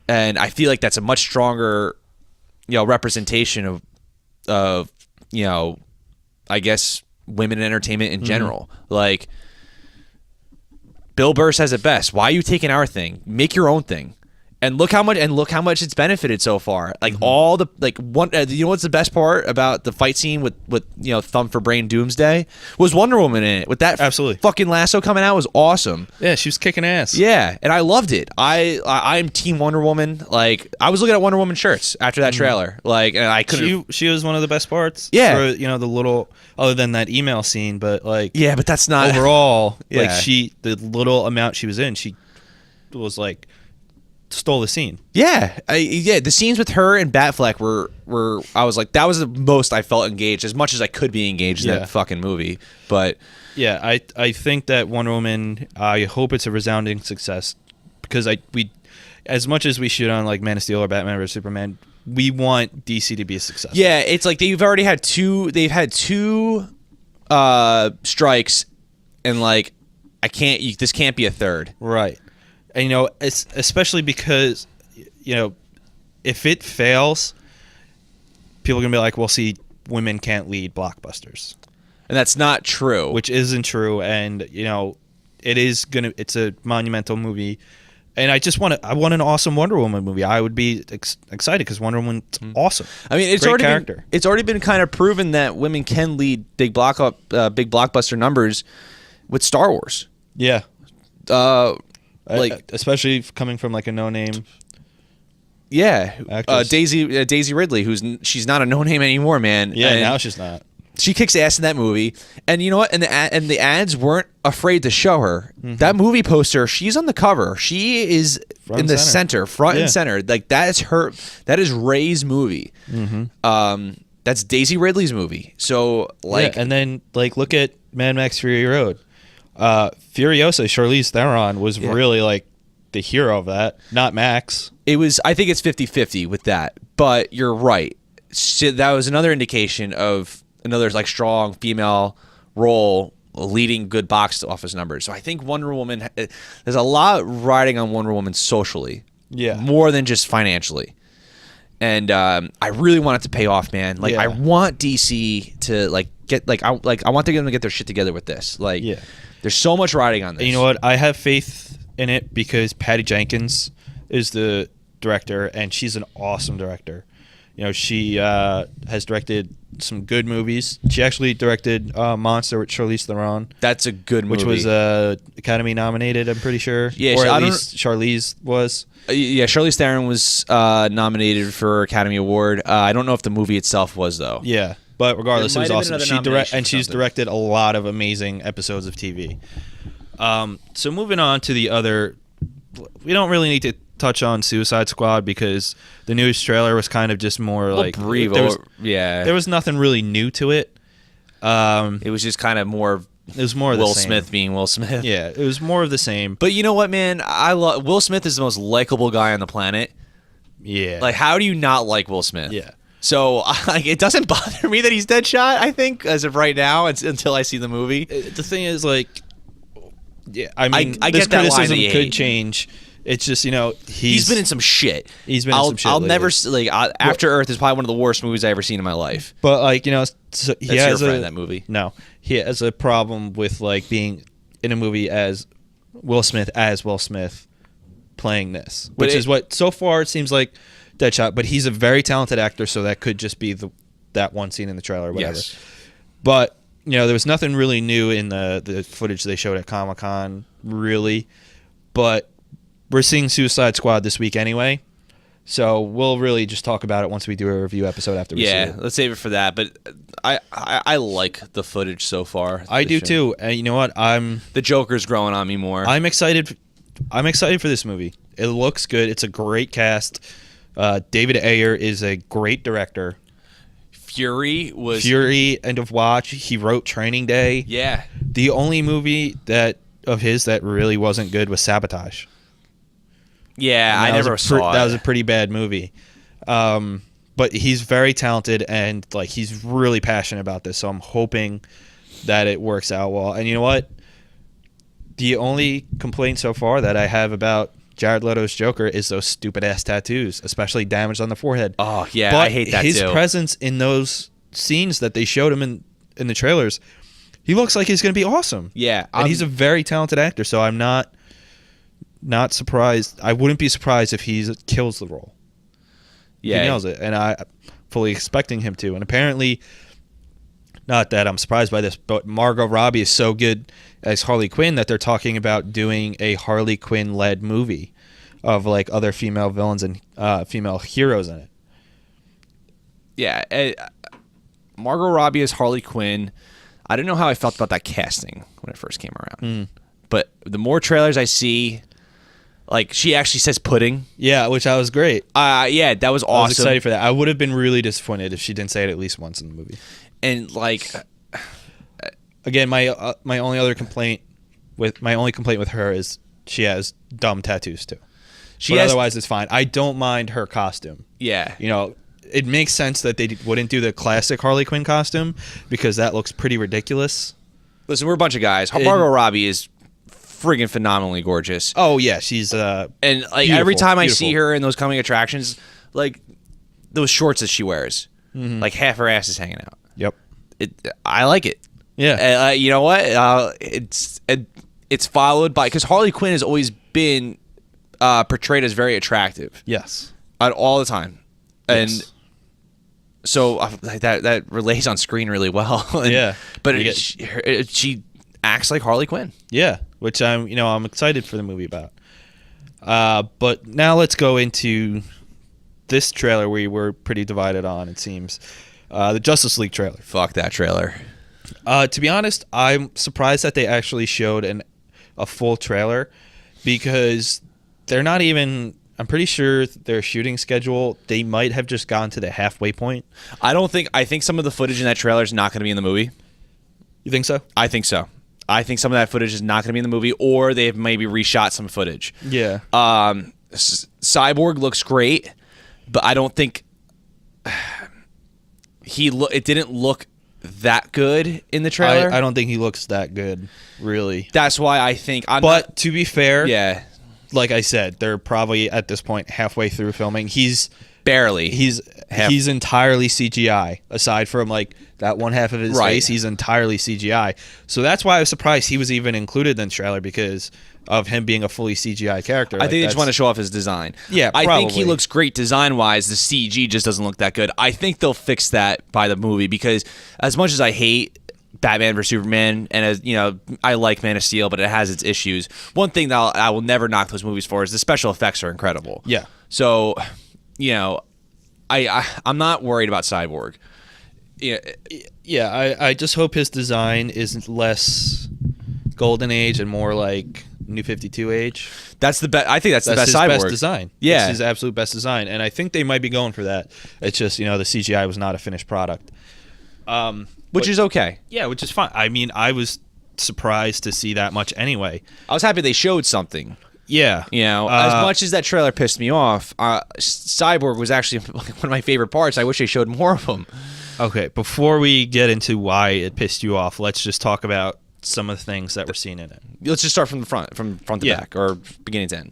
And I feel like that's a much stronger, representation of I guess women in entertainment in general. Like Bill Burr says it best. Why are you taking our thing? Make your own thing. And look how much it's benefited so far. Like all the what's the best part about the fight scene with Thumb for Brain Doomsday was Wonder Woman in it with that absolutely fucking lasso coming out was awesome. Yeah, she was kicking ass. Yeah, and I loved it. I'm Team Wonder Woman. Like I was looking at Wonder Woman shirts after that trailer. Like and I couldn't. She was one of the best parts. Yeah, for, the little other than that email scene, but like yeah, but that's not overall. Yeah. Like the little amount she was in, she was like. Stole the scene. Yeah, the scenes with her and Batfleck were I was like that was the most I felt engaged as much as I could be engaged in that fucking movie. But yeah, I think that Wonder Woman. I hope it's a resounding success because we as much as we shoot on like Man of Steel or Batman vs Superman, we want DC to be a success. Yeah, it's like they've had two strikes, and like this can't be a third. Right. And, it's especially because, if it fails, people are going to be like, well, see, women can't lead blockbusters. And that's not true. Which isn't true. And, it's a monumental movie. And I want an awesome Wonder Woman movie. I would be excited because Wonder Woman's awesome. I mean, it's already been kind of proven that women can lead big blockbuster numbers with Star Wars. Yeah. Like especially coming from like a no-name Daisy Ridley, she's not a no-name anymore, man. Yeah, and now she's not. She kicks ass in that movie, and you know what? And the ads weren't afraid to show her that movie poster. She's on the cover. She is front in the center, front and center. Like that is her. That is Ray's movie. That's Daisy Ridley's movie. So like, and then like look at Mad Max Fury Road. Furiosa, Charlize Theron was really like the hero of that, not Max. I think it's 50-50 with that, but you're right. So that was another indication of another like strong female role leading good box office numbers. So I think Wonder Woman, there's a lot riding on Wonder Woman socially, more than just financially. And I really want it to pay off, man. Like I want DC to like get I want them to get their shit together with this. Like there's so much riding on this. And you know what? I have faith in it because Patty Jenkins is the director, and she's an awesome director. She has directed some good movies. She actually directed Monster with Charlize Theron. That's a good movie. Which was Academy nominated, I'm pretty sure. Yeah, or at least Charlize was. Yeah, Charlize Theron was nominated for Academy Award. I don't know if the movie itself was, though. Yeah. But regardless, it was awesome. She's directed a lot of amazing episodes of TV. So moving on to the other, we don't really need to touch on Suicide Squad because the newest trailer was kind of just more like brief. There was nothing really new to it. It was just kind of more. It was more of Will the same. Smith being Will Smith. Yeah, it was more of the same. But you know what, man? Will Smith is the most likable guy on the planet. Yeah. Like, how do you not like Will Smith? Yeah. So it doesn't bother me that he's Deadshot, I think, as of right now, until I see the movie. The thing is, like, yeah, I mean, I this get that line criticism that you could hate. change. It's just, he's been in some shit. He's been in some shit I'll lately. never After Earth is probably one of the worst movies I ever seen in my life. But like, so he That's has your friend, that movie. No, he has a problem with like being in a movie as Will Smith playing this, which is what so far it seems like Deadshot. But he's a very talented actor, so that could just be that one scene in the trailer or whatever. Yes. But there was nothing really new in the footage they showed at Comic-Con, really. But we're seeing Suicide Squad this week anyway, so we'll really just talk about it once we do a review episode after we see it. Yeah, let's save it for that. But I like the footage so far. I do too. And you know what? The Joker's growing on me more. I'm excited for this movie. It looks good. It's a great cast. David Ayer is a great director. Fury End of Watch. He wrote Training Day. Yeah. The only movie of his that really wasn't good was Sabotage. Yeah, I never saw it. That was a pretty bad movie. But he's very talented and like he's really passionate about this. So I'm hoping that it works out well. And you know what? The only complaint so far that I have about Jared Leto's Joker is those stupid ass tattoos, especially damage on the forehead. Oh yeah, but I hate that his too. presence in those scenes that they showed him in the trailers, he looks like he's going to be awesome. Yeah, and he's a very talented actor. So I'm not surprised. I wouldn't be surprised if he kills the role. Yeah, he nails it, and I'm fully expecting him to. And apparently, not that I'm surprised by this, but Margot Robbie is so good as Harley Quinn that they're talking about doing a Harley Quinn-led movie of like other female villains and female heroes in it. Yeah, Margot Robbie as Harley Quinn. I don't know how I felt about that casting when it first came around, but the more trailers I see, like she actually says pudding. Yeah, which I was great. Yeah, that was awesome. I was excited for that. I would have been really disappointed if she didn't say it at least once in the movie. And like, again, my only complaint with her is she has dumb tattoos too. Otherwise, it's fine. I don't mind her costume. Yeah, it makes sense that they wouldn't do the classic Harley Quinn costume because that looks pretty ridiculous. Listen, we're a bunch of guys. Margot Robbie is friggin' phenomenally gorgeous. Oh yeah, she's and like every time I see her in those coming attractions, like those shorts that she wears, like half her ass is hanging out. Yep, I like it. Yeah, you know what? It's followed by because Harley Quinn has always been portrayed as very attractive. Yes, all the time, and yes. so that relays on screen really well. Yeah, but she acts like Harley Quinn. Yeah, which I'm excited for the movie about. But now let's go into this trailer we were pretty divided on. It seems the Justice League trailer. Fuck that trailer. To be honest, I'm surprised that they actually showed a full trailer because they're not even. I'm pretty sure their shooting schedule, they might have just gotten to the halfway point. I think some of the footage in that trailer is not going to be in the movie. You think so? I think so. I think some of that footage is not going to be in the movie, or they've maybe reshot some footage. Yeah. Cyborg looks great, but I don't think it didn't look that good in the trailer. I don't think he looks that good, really. That's why I think. To be fair, yeah. Like I said, they're probably at this point halfway through filming. He's barely. He's entirely CGI. Aside from like that one half of his face, he's entirely CGI. So that's why I was surprised he was even included in the trailer because of him being a fully CGI character. I think they just want to show off his design. Yeah, I probably. think he looks great design-wise. The CG just doesn't look that good. I think they'll fix that by the movie because as much as I hate Batman vs Superman, and as I like Man of Steel, but it has its issues. One thing that I will never knock those movies for is the special effects are incredible. Yeah. So, I'm not worried about Cyborg. Yeah. I just hope his design is less Golden Age and more like New 52 age. That's the best. I think that's the best his Cyborg best design. Yeah, it's his absolute best design, and I think they might be going for that. It's just the CGI was not a finished product, which is okay. Yeah, which is fine. I mean, I was surprised to see that much anyway. I was happy they showed something. Yeah, as much as that trailer pissed me off, Cyborg was actually one of my favorite parts. I wish they showed more of him. Okay, before we get into why it pissed you off, let's just talk about some of the things that we're seeing in it. Let's just start from the front, to back, or beginning to end.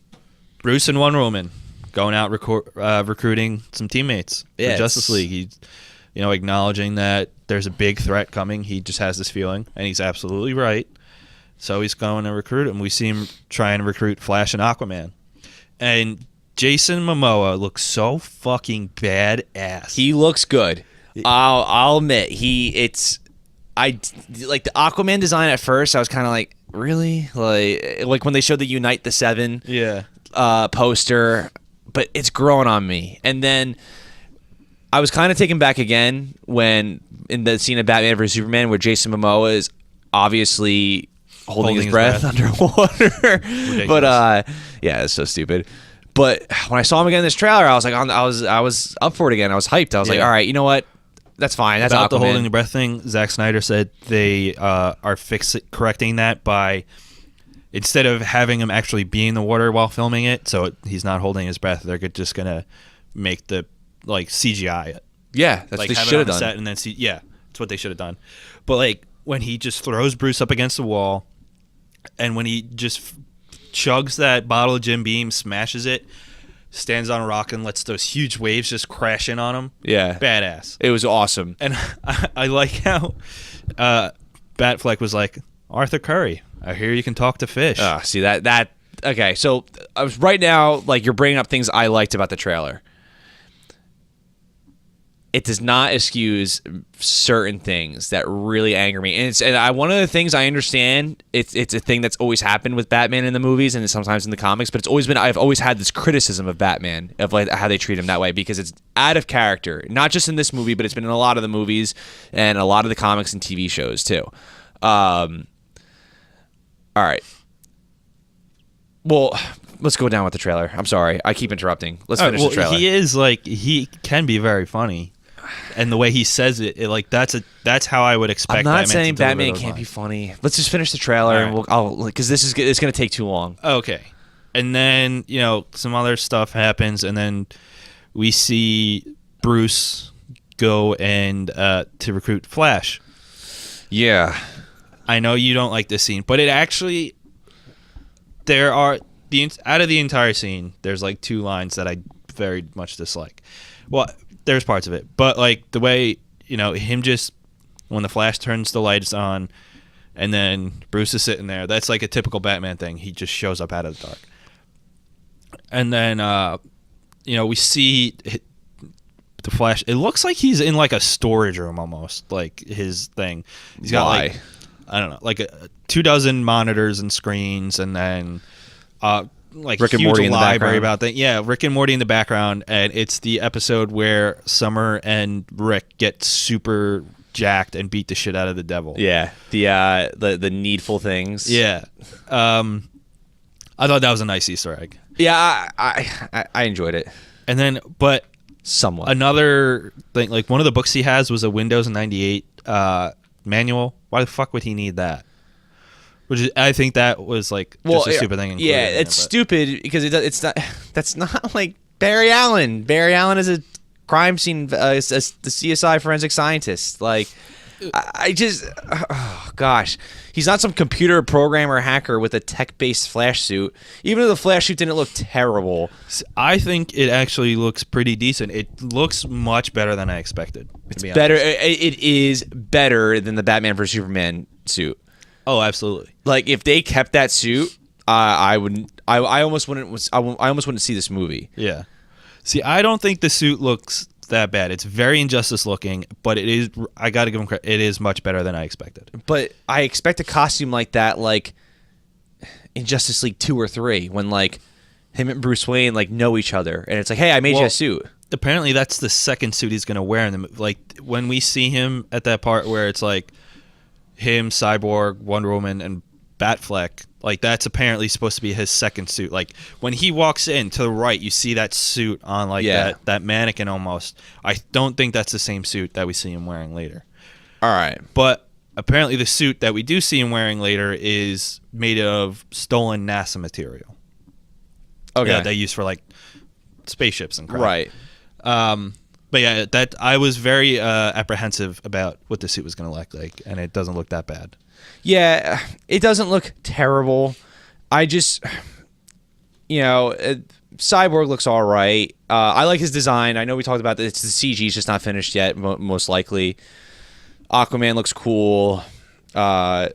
Bruce and Wonder Woman going out recruiting some teammates for Justice League. He's, acknowledging that there's a big threat coming. He just has this feeling, and he's absolutely right. So he's going to recruit him. We see him trying to recruit Flash and Aquaman. And Jason Momoa looks so fucking badass. He looks good. I'll admit, I like the Aquaman design at first. I was kind of like, really? Like when they showed the Unite the Seven poster, but it's growing on me. And then I was kind of taken back again when in the scene of Batman vs Superman where Jason Momoa is obviously holding his breath underwater. But yeah, it's so stupid. But when I saw him again in this trailer, I was like, I was up for it again. I was hyped. I was like, all right, you know what? That's fine. That's about Aquaman. The holding the breath thing. Zack Snyder said they are correcting that by instead of having him actually be in the water while filming it, so he's not holding his breath. They're just gonna make the CGI it. Yeah, that's what they should have done. Set and then that's what they should have done. But when he just throws Bruce up against the wall, and when he just chugs that bottle of Jim Beam, smashes it, stands on a rock and lets those huge waves just crash in on him. Yeah. Badass. It was awesome. And I like how Batfleck was like, Arthur Curry, I hear you can talk to fish. See, that okay, so I was right now, you're bringing up things I liked about the trailer. It does not excuse certain things that really anger me, and one of the things I understand. It's a thing that's always happened with Batman in the movies and sometimes in the comics, but I've always had this criticism of Batman of how they treat him that way because it's out of character. Not just in this movie, but it's been in a lot of the movies and a lot of the comics and TV shows too. All right. Well, let's go down with the trailer. I'm sorry, I keep interrupting. Let's finish the trailer. He can be very funny. And the way he says it, that's how I would expect. I'm not saying Batman can't be funny. Let's just finish the trailer, and because it's going to take too long. Okay, and then some other stuff happens, and then we see Bruce go and to recruit Flash. Yeah, I know you don't like this scene, but it actually out of the entire scene, there's 2 lines that I very much dislike. Well, there's parts of it, but the way him just when the Flash turns the lights on, and then Bruce is sitting there. That's a typical Batman thing. He just shows up out of the dark, and then we see the Flash. It looks like he's in a storage room almost, his thing. He's got I don't know, 24 monitors and screens, and then Rick and Morty in the library about that. Yeah, Rick and Morty in the background, and it's the episode where Summer and Rick get super jacked and beat the shit out of the devil. Yeah, the needful things. Yeah, I thought that was a nice Easter egg. Yeah, I enjoyed it. And then, but somewhat another thing, one of the books he has was a Windows 98 manual. Why the fuck would he need that? Which I think that was just a stupid thing. Yeah, it's stupid because it's not. That's not Barry Allen. Barry Allen is a crime scene, the CSI forensic scientist. I just, oh gosh, he's not some computer programmer hacker with a tech-based Flash suit. Even though the Flash suit didn't look terrible, I think it actually looks pretty decent. It looks much better than I expected. It's better. It is better than the Batman vs Superman suit. Oh, absolutely. If they kept that suit, I wouldn't. I almost wouldn't. I almost wouldn't see this movie. Yeah. See, I don't think the suit looks that bad. It's very Injustice looking, but it is. I got to give him credit. It is much better than I expected. But I expect a costume like that, in Justice League 2 or 3, when him and Bruce Wayne know each other, and it's hey, I made you a suit. Apparently, that's the second suit he's gonna wear in the when we see him at that part where it's him, Cyborg, Wonder Woman, and Batfleck, Like, that's apparently supposed to be his second suit. Like, when he walks in to the right, you see that suit on, like, that mannequin almost. I don't think that's the same suit that we see him wearing later. All right. But apparently the suit that we do see him wearing later is made of stolen NASA material. Okay. Yeah, they use for, like, spaceships and crap. Right. But yeah, that I was very apprehensive about what the suit was going to look like, and it doesn't look that bad. Yeah, it doesn't look terrible. I just, Cyborg looks all right. I like his design. I know we talked about this. The CG's just not finished yet, most likely. Aquaman looks cool. Then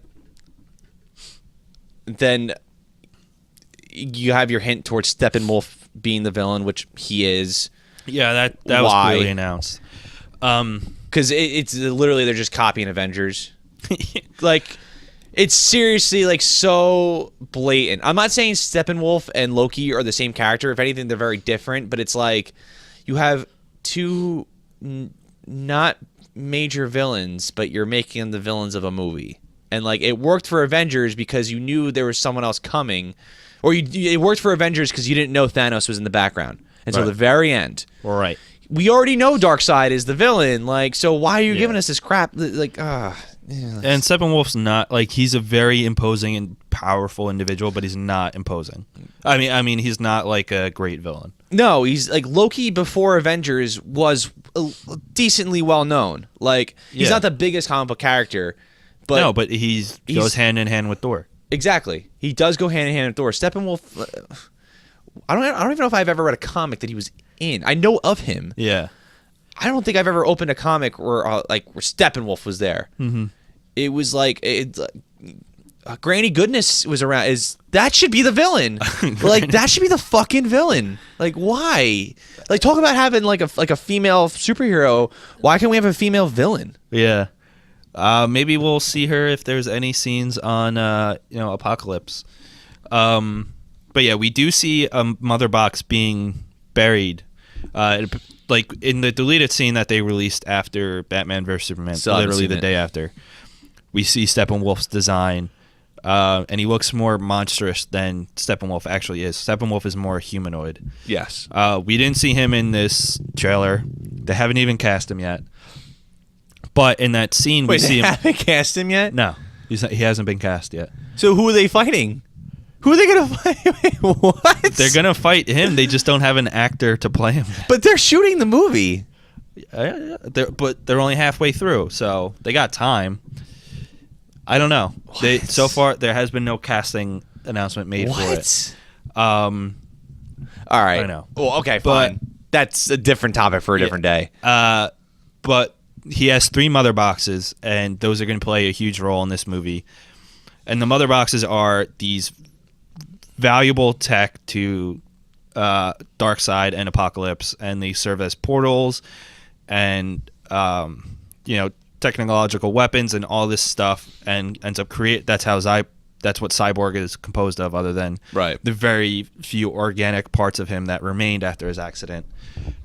you have your hint towards Steppenwolf being the villain, which he is. Yeah, that was clearly announced. Because it's literally they're just copying Avengers. Like, it's seriously like so blatant. I'm not saying Steppenwolf and Loki are the same character. If anything, they're very different. But it's like you have two not major villains, but you're making them the villains of a movie. And like it worked for Avengers because you knew there was someone else coming, or it worked for Avengers because you didn't know Thanos was in the background until the very end. Right. We already know Darkseid is the villain. Like, so why are you giving us this crap? Like, And Steppenwolf's not like he's a very imposing and powerful individual, but he's not imposing. I mean, he's not like a great villain. No, he's like Loki before Avengers was decently well known. Like, he's not the biggest comic book character, but but he's goes hand in hand with Thor. Exactly, he does go hand in hand with Thor. Steppenwolf. I don't even know if I've ever read a comic that he was in. I know of him. Yeah. I don't think I've ever opened a comic where Steppenwolf was there. Mm-hmm. It was like Granny Goodness was around. That should be the villain? Like, that should be the fucking villain. Like, why? Like, talk about having like a female superhero. Why can't we have a female villain? Yeah. Maybe we'll see her if there's any scenes on Apocalypse. But yeah, we do see a Mother Box being buried. Like in the deleted scene that they released after Batman vs Superman, literally the day after, we see Steppenwolf's design, and he looks more monstrous than Steppenwolf actually is. Steppenwolf is more humanoid. Yes. We didn't see him in this trailer. They haven't even cast him yet. But in that scene, we see him. They haven't cast him yet? No, he hasn't been cast yet. So who are they fighting? Who are they going to fight? What? They're going to fight him. They just don't have an actor to play him. But they're shooting the movie. But they're only halfway through, so they got time. I don't know. So far, there has been no casting announcement made for it. All right. I know. Well, okay, fine. But that's a different topic for a different day. But he has 3 Mother Boxes, and those are going to play a huge role in this movie. And the Mother Boxes are these valuable tech to Darkseid and Apocalypse, and they serve as portals and technological weapons and all this stuff, and ends up that's what Cyborg is composed of, other than the very few organic parts of him that remained after his accident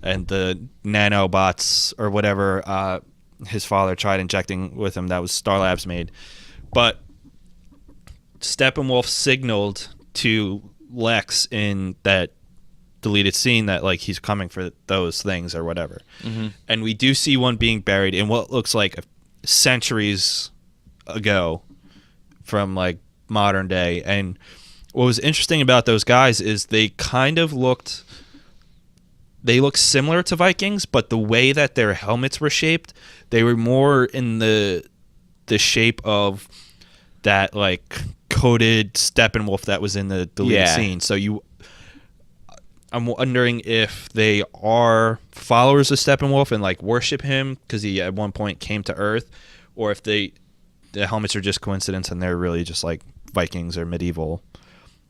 and the nanobots or whatever his father tried injecting with him that was Star Labs made. But Steppenwolf signaled to Lex in that deleted scene that like he's coming for those things or whatever. Mm-hmm. And we do see one being buried in what looks like centuries ago from like modern day. And what was interesting about those guys is they kind of looked similar to Vikings, but the way that their helmets were shaped, they were more in the shape of that like coated Steppenwolf that was in the deleted scene. So I'm wondering if they are followers of Steppenwolf and like worship him because he at one point came to Earth, or if the helmets are just coincidence and they're really just like Vikings or medieval,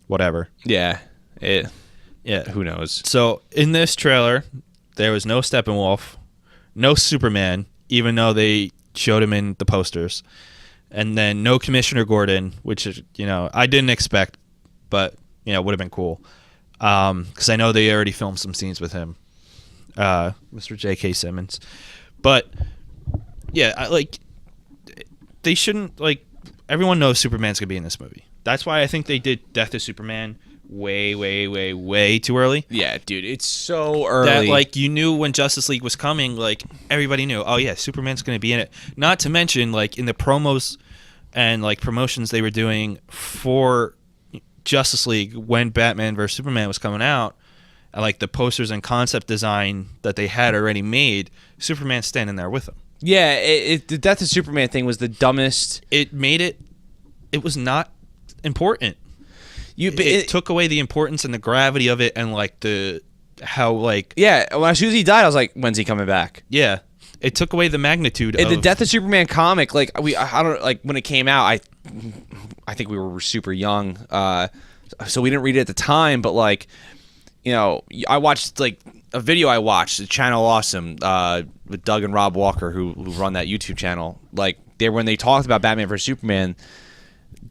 whatever. Yeah. Who knows? So in this trailer, there was no Steppenwolf, no Superman, even though they showed him in the posters, and then no Commissioner Gordon, which is I didn't expect, but would have been cool. Because I know they already filmed some scenes with him, Mr. J.K. Simmons. But yeah, they shouldn't everyone knows Superman's gonna be in this movie. That's why I think they did Death of Superman way too early. Yeah, dude, it's so early. That, like, you knew when Justice League was coming, like, everybody knew, oh, yeah, Superman's going to be in it. Not to mention, like, in the promos and, like, promotions they were doing for Justice League when Batman vs. Superman was coming out, and, like, the posters and concept design that they had already made, Superman's standing there with them. Yeah, the Death of Superman thing was the dumbest. It made it was not important. It took away the importance and the gravity of it, and like how as soon as he died, I was like, when's he coming back? Yeah, it took away the magnitude in of the Death of Superman comic. Like I don't like when it came out. I think we were super young, so we didn't read it at the time. But like, you know, I watched like a video I watched, Channel Awesome, with Doug and Rob Walker, who run that YouTube channel. Like when they talked about Batman vs Superman,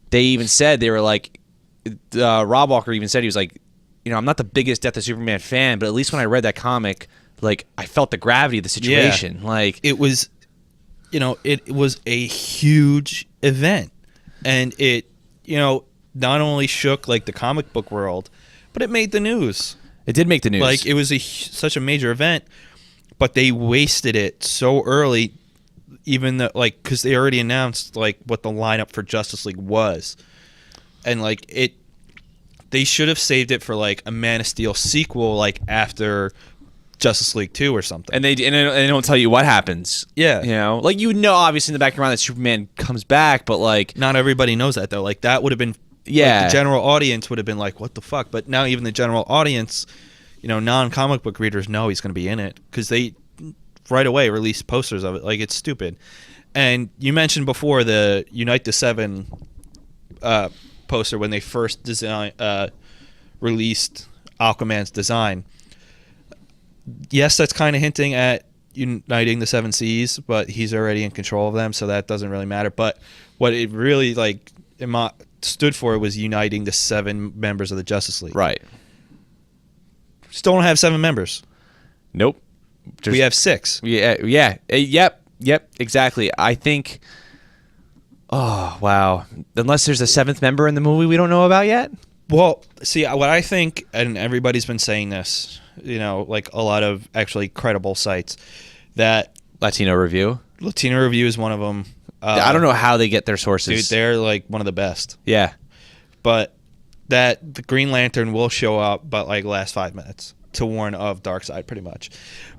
they even said they were like. Rob Walker even said, he was like, you know, I'm not the biggest Death of Superman fan, but at least when I read that comic, like, I felt the gravity of the situation. Yeah. Like, it was, you know, it was a huge event, and it, you know, not only shook like the comic book world, but it made the news. It did make the news. Like, it was such a major event, but they wasted it so early, even though, like, because they already announced like what the lineup for Justice League was. And like they should have saved it for like a Man of Steel sequel, like after Justice League 2 or something. And they don't tell you what happens. Yeah, you know, like, you know, obviously in the back of your mind that Superman comes back, but like not everybody knows that though. Like that would have been like, the general audience would have been like, what the fuck? But now even the general audience, you know, non-comic book readers know he's going to be in it because they right away released posters of it. Like, it's stupid. And you mentioned before the Unite the Seven poster when they first released Aquaman's design. Yes, that's kind of hinting at uniting the seven seas, but he's already in control of them, so that doesn't really matter. But what it really like stood for was uniting the 7 members of the Justice League. Right. Still don't have 7 members. Nope. We have 6. Yeah. Yep. Exactly. I think. Oh, wow. Unless there's a 7th member in the movie we don't know about yet? Well, see, what I think, and everybody's been saying this, you know, like a lot of actually credible sites, that Latino Review is one of them. I don't know how they get their sources. Dude, they're like one of the best. Yeah. But that the Green Lantern will show up, but like last 5 minutes to warn of Darkseid, pretty much.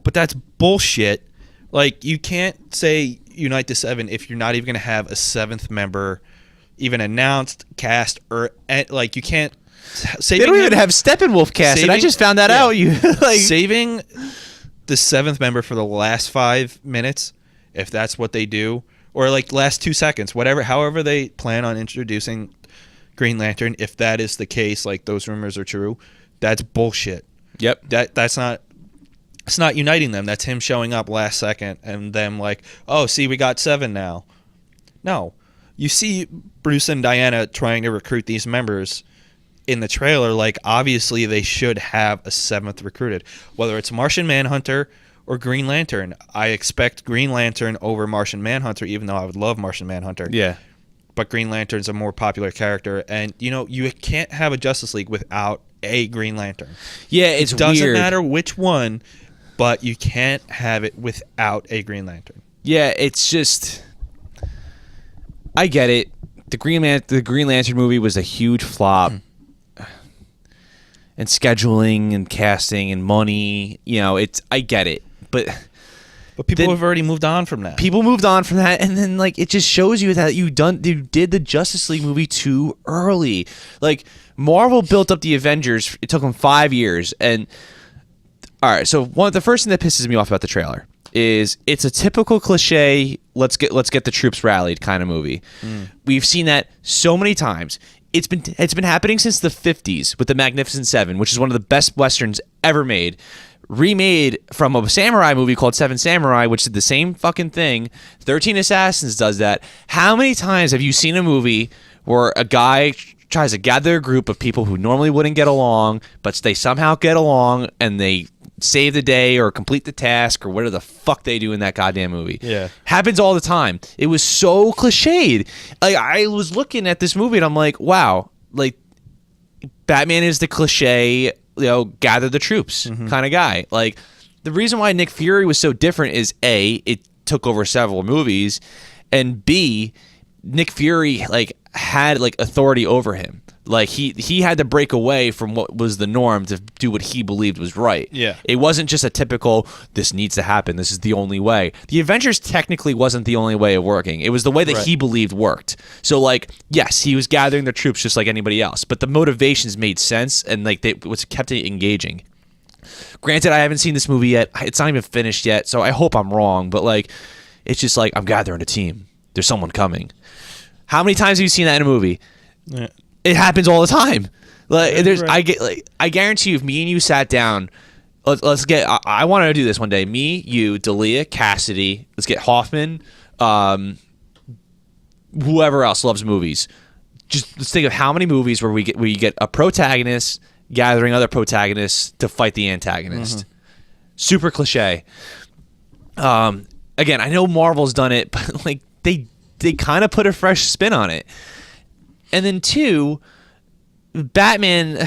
But that's bullshit. Like, you can't say Unite the 7 if you're not even going to have a 7th member even announced, cast, or like, you can't. They don't even have Steppenwolf cast, and I just found that out. You like saving the 7th member for the last 5 minutes, if that's what they do, or like last 2 seconds, however they plan on introducing Green Lantern. If that is the case, like those rumors are true, that's bullshit. Yep. That's not. It's not uniting them. That's him showing up last second and them like, oh, see, we got 7 now. No. You see Bruce and Diana trying to recruit these members in the trailer. Like, obviously they should have a 7th recruited. Whether it's Martian Manhunter or Green Lantern. I expect Green Lantern over Martian Manhunter, even though I would love Martian Manhunter. Yeah. But Green Lantern's a more popular character. And, you know, you can't have a Justice League without a Green Lantern. Yeah, it doesn't matter which one. But you can't have it without a Green Lantern. Yeah, it's just, I get it. The Green Lantern movie was a huge flop. And scheduling and casting and money, you know, I get it. But people have already moved on from that. People moved on from that, and then like it just shows you that you did the Justice League movie too early. Like, Marvel built up the Avengers. It took them 5 years, and all right, so the first thing that pisses me off about the trailer is it's a typical cliche, let's get the troops rallied kind of movie. We've seen that so many times. It's been happening since the 50s with the Magnificent Seven, which is one of the best westerns ever made, remade from a samurai movie called Seven Samurai, which did the same fucking thing. 13 Assassins does that. How many times have you seen a movie where a guy tries to gather a group of people who normally wouldn't get along, but they somehow get along and they save the day or complete the task or whatever the fuck they do in that goddamn movie. Yeah. Happens all the time. It was so cliched. Like, I was looking at this movie and I'm like, wow, like, Batman is the cliche, gather the troops kind of guy. Like, the reason why Nick Fury was so different is A, it took over several movies, and B, Nick Fury like had like authority over him. Like he had to break away from what was the norm to do what he believed was right. Yeah. It wasn't just a typical, this needs to happen, this is the only way. The Avengers technically wasn't the only way of working. It was the way that he believed worked. So like, yes, he was gathering the troops just like anybody else, but the motivations made sense and like it kept it engaging. Granted, I haven't seen this movie yet. It's not even finished yet, so I hope I'm wrong, but like it's just like I'm gathering a team. There's someone coming. How many times have you seen that in a movie? Yeah. It happens all the time. Like I guarantee you, if me and you sat down, let's get. I want to do this one day. Me, you, D'Elia, Cassidy. Let's get Hoffman. Whoever else loves movies. Just let's think of how many movies where you get a protagonist gathering other protagonists to fight the antagonist. Super cliche. Again, I know Marvel's done it, but like they kind of put a fresh spin on it. And then two, Batman,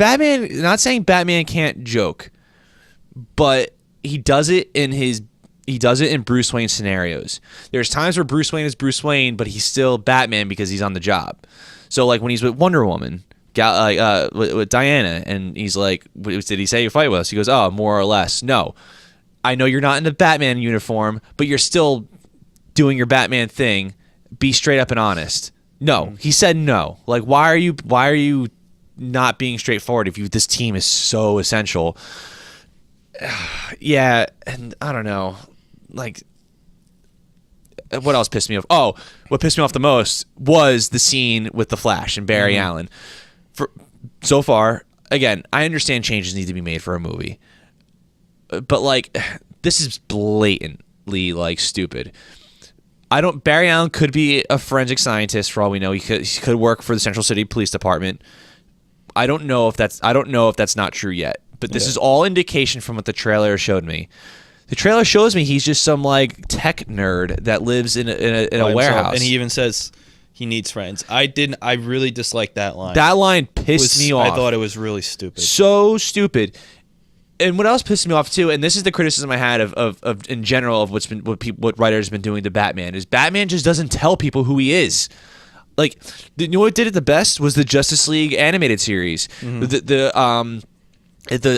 not saying Batman can't joke, but he does it in Bruce Wayne scenarios. There's times where Bruce Wayne is Bruce Wayne, but he's still Batman because he's on the job. So like when he's with Wonder Woman, with Diana, and he's like, did he say you fight with us? He goes, oh, more or less. No, I know you're not in the Batman uniform, but you're still doing your Batman thing. Be straight up and honest. No, he said no. Like, why are you not being straightforward if this team is so essential? Yeah, and I don't know. Like, what else pissed me off? Oh, what pissed me off the most was the scene with the Flash and Barry Allen. So far, again, I understand changes need to be made for a movie, but like, this is blatantly like stupid. Barry Allen could be a forensic scientist for all we know. He could work for the Central City Police Department. I don't know if that's not true yet. But this is all indication from what the trailer showed me. The trailer shows me he's just some like tech nerd that lives in a warehouse. And he even says he needs friends. I really disliked that line. That line pissed me off. I thought it was really stupid. So stupid. And what else pissed me off too, and this is the criticism I had of in general of what writers have been doing to Batman, is Batman just doesn't tell people who he is. Like, you know what did it the best was the Justice League animated series. The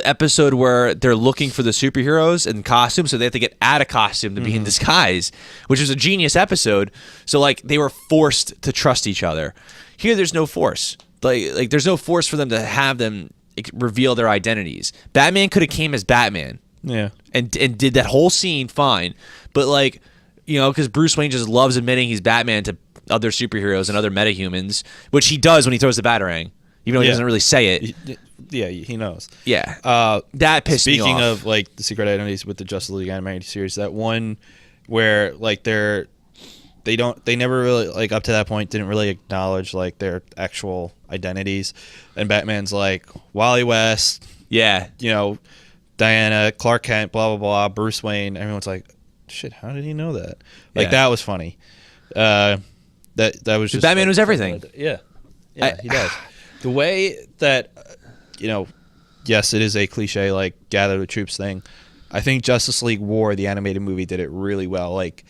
episode where they're looking for the superheroes in costume, so they have to get out of costume to be in disguise, which was a genius episode. So like they were forced to trust each other. Here, there's no force. Like there's no force for them to have them reveal their identities. Batman could have came as Batman, and did that whole scene fine, but like, because Bruce Wayne just loves admitting he's Batman to other superheroes and other metahumans, which he does when he throws the Batarang, even though he doesn't really say it. Yeah, he knows. Yeah, that pissed me off. Speaking of like the secret identities with the Justice League animated series, that one where like they never really, like, up to that point didn't really acknowledge like their actual identities, and Batman's like Wally West, Diana, Clark Kent, blah blah blah, Bruce Wayne. Everyone's like, shit, how did he know that? Like that was funny. That was just Batman was everything. Yeah, he does. The way that yes, it is a cliche like gather the troops thing. I think Justice League War, the animated movie, did it really well. Like,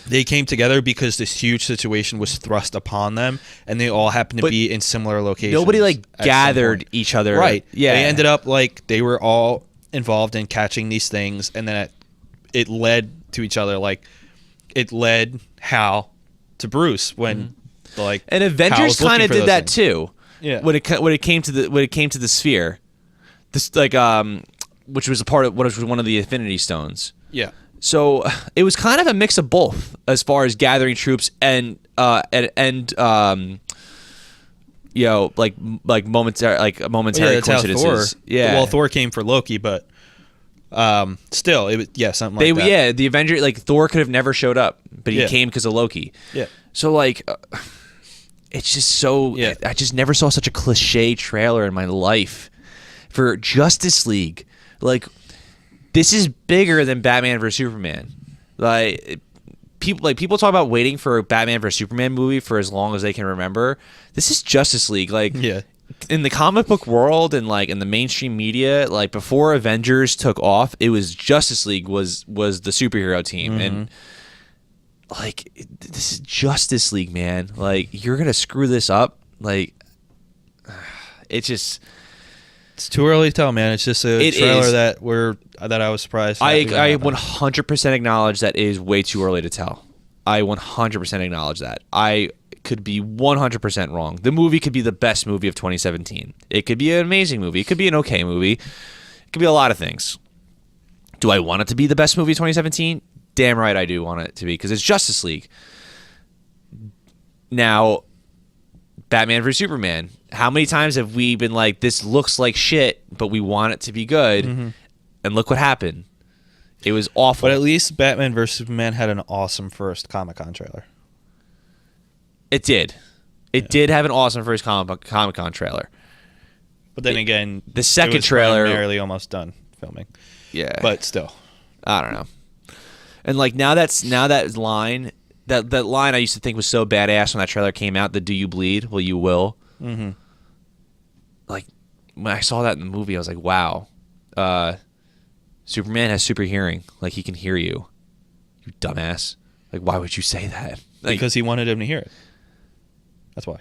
they came together because this huge situation was thrust upon them, and they all happened to be in similar locations. Nobody like gathered each other. Right. Yeah. They ended up like they were all involved in catching these things, and then it led to each other. Like, it led Hal to Bruce when like, and Avengers kind of did that things. too. Yeah. When it came to the sphere, this like which was a part of what was one of the Infinity Stones. Yeah. So it was kind of a mix of both as far as gathering troops and like momentary coincidences. Yeah. Well, Thor came for Loki, but still, it was something like that. Yeah, the Avenger, like Thor could have never showed up, but he came because of Loki. Yeah. So like, it's just so. I just never saw such a cliche trailer in my life for Justice League. Like, this is bigger than Batman vs Superman. People talk about waiting for a Batman vs Superman movie for as long as they can remember. This is Justice League. Like, Yeah. in the comic book world and like in the mainstream media, like before Avengers took off, it was Justice League was the superhero team, and like this is Justice League, man. Like, you're gonna screw this up. Like, it's too early to tell, man. It's just a trailer is. that I was surprised. I 100% acknowledge that it is way too early to tell. I 100% acknowledge that. I could be 100% wrong. The movie could be the best movie of 2017. It could be an amazing movie. It could be an okay movie. It could be a lot of things. Do I want it to be the best movie of 2017? Damn right I do want it to be, because it's Justice League. Now, Batman vs Superman. How many times have we been like, this looks like shit, but we want it to be good? And look what happened. It was awful. But at least Batman vs Superman had an awesome first Comic-Con trailer. It did. It did have an awesome first Comic-Con trailer. But then again, the second it was trailer, primarily almost done filming. Yeah. But still, I don't know. And like now that line, that line I used to think was so badass when that trailer came out, the "Do you bleed? Well, you will." Mm-hmm. Like, when I saw that in the movie, I was like, wow. Superman has super hearing. Like, he can hear you. You dumbass. Like, why would you say that? Like, Because he wanted him to hear it. That's why.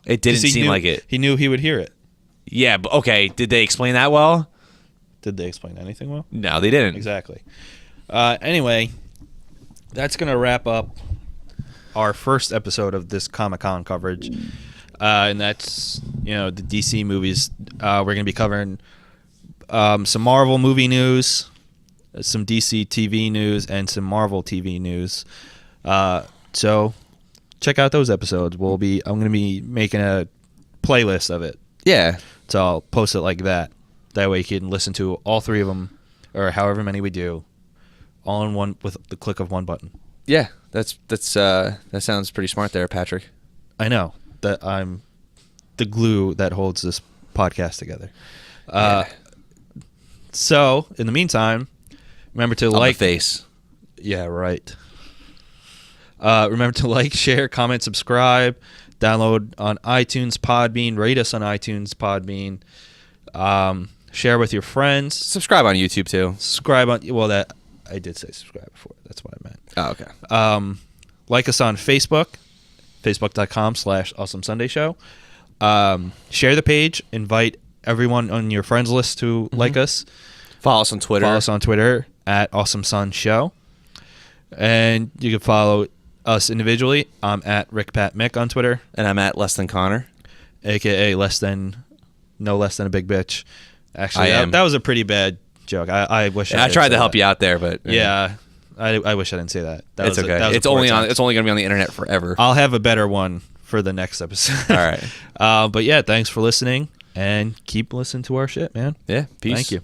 it didn't seem like it. He knew he would hear it. Yeah, but okay. Did they explain that well? Did they explain anything well? No, they didn't. Exactly. Anyway, that's going to wrap up our first episode of this Comic-Con coverage. And that's, the DC movies. We're going to be covering some Marvel movie news, some DC TV news, and some Marvel TV news. So check out those episodes. I'm going to be making a playlist of it. Yeah. So I'll post it like that. That way you can listen to all three of them, or however many we do, all in one with the click of one button. Yeah, that sounds pretty smart there, Patrick. I know that I'm the glue that holds this podcast together. So in the meantime, remember to like the face. Yeah, right. Remember to like, share, comment, subscribe, download on iTunes, Podbean, rate us on iTunes, Podbean. Share with your friends. Subscribe on YouTube too. Subscribe on. Well, that I did say subscribe before. That's what I meant. Oh, okay. Like us on Facebook, facebook.com/Awesome Sunday Show. Share the page. Invite everyone on your friends list to like us. Follow us on Twitter. Follow us on Twitter at Awesome Sun Show. And you can follow us individually. I'm at Rick Pat Mick on Twitter. And I'm at Less Than Connor. AKA no less than a big bitch. Actually, that was a pretty bad joke. I wish I tried to help you out there, but yeah, I wish I didn't say that. It's okay. It's only going to be on the internet forever. I'll have a better one for the next episode. All right. But yeah, thanks for listening, and keep listening to our shit, man. Yeah. Peace. Thank you.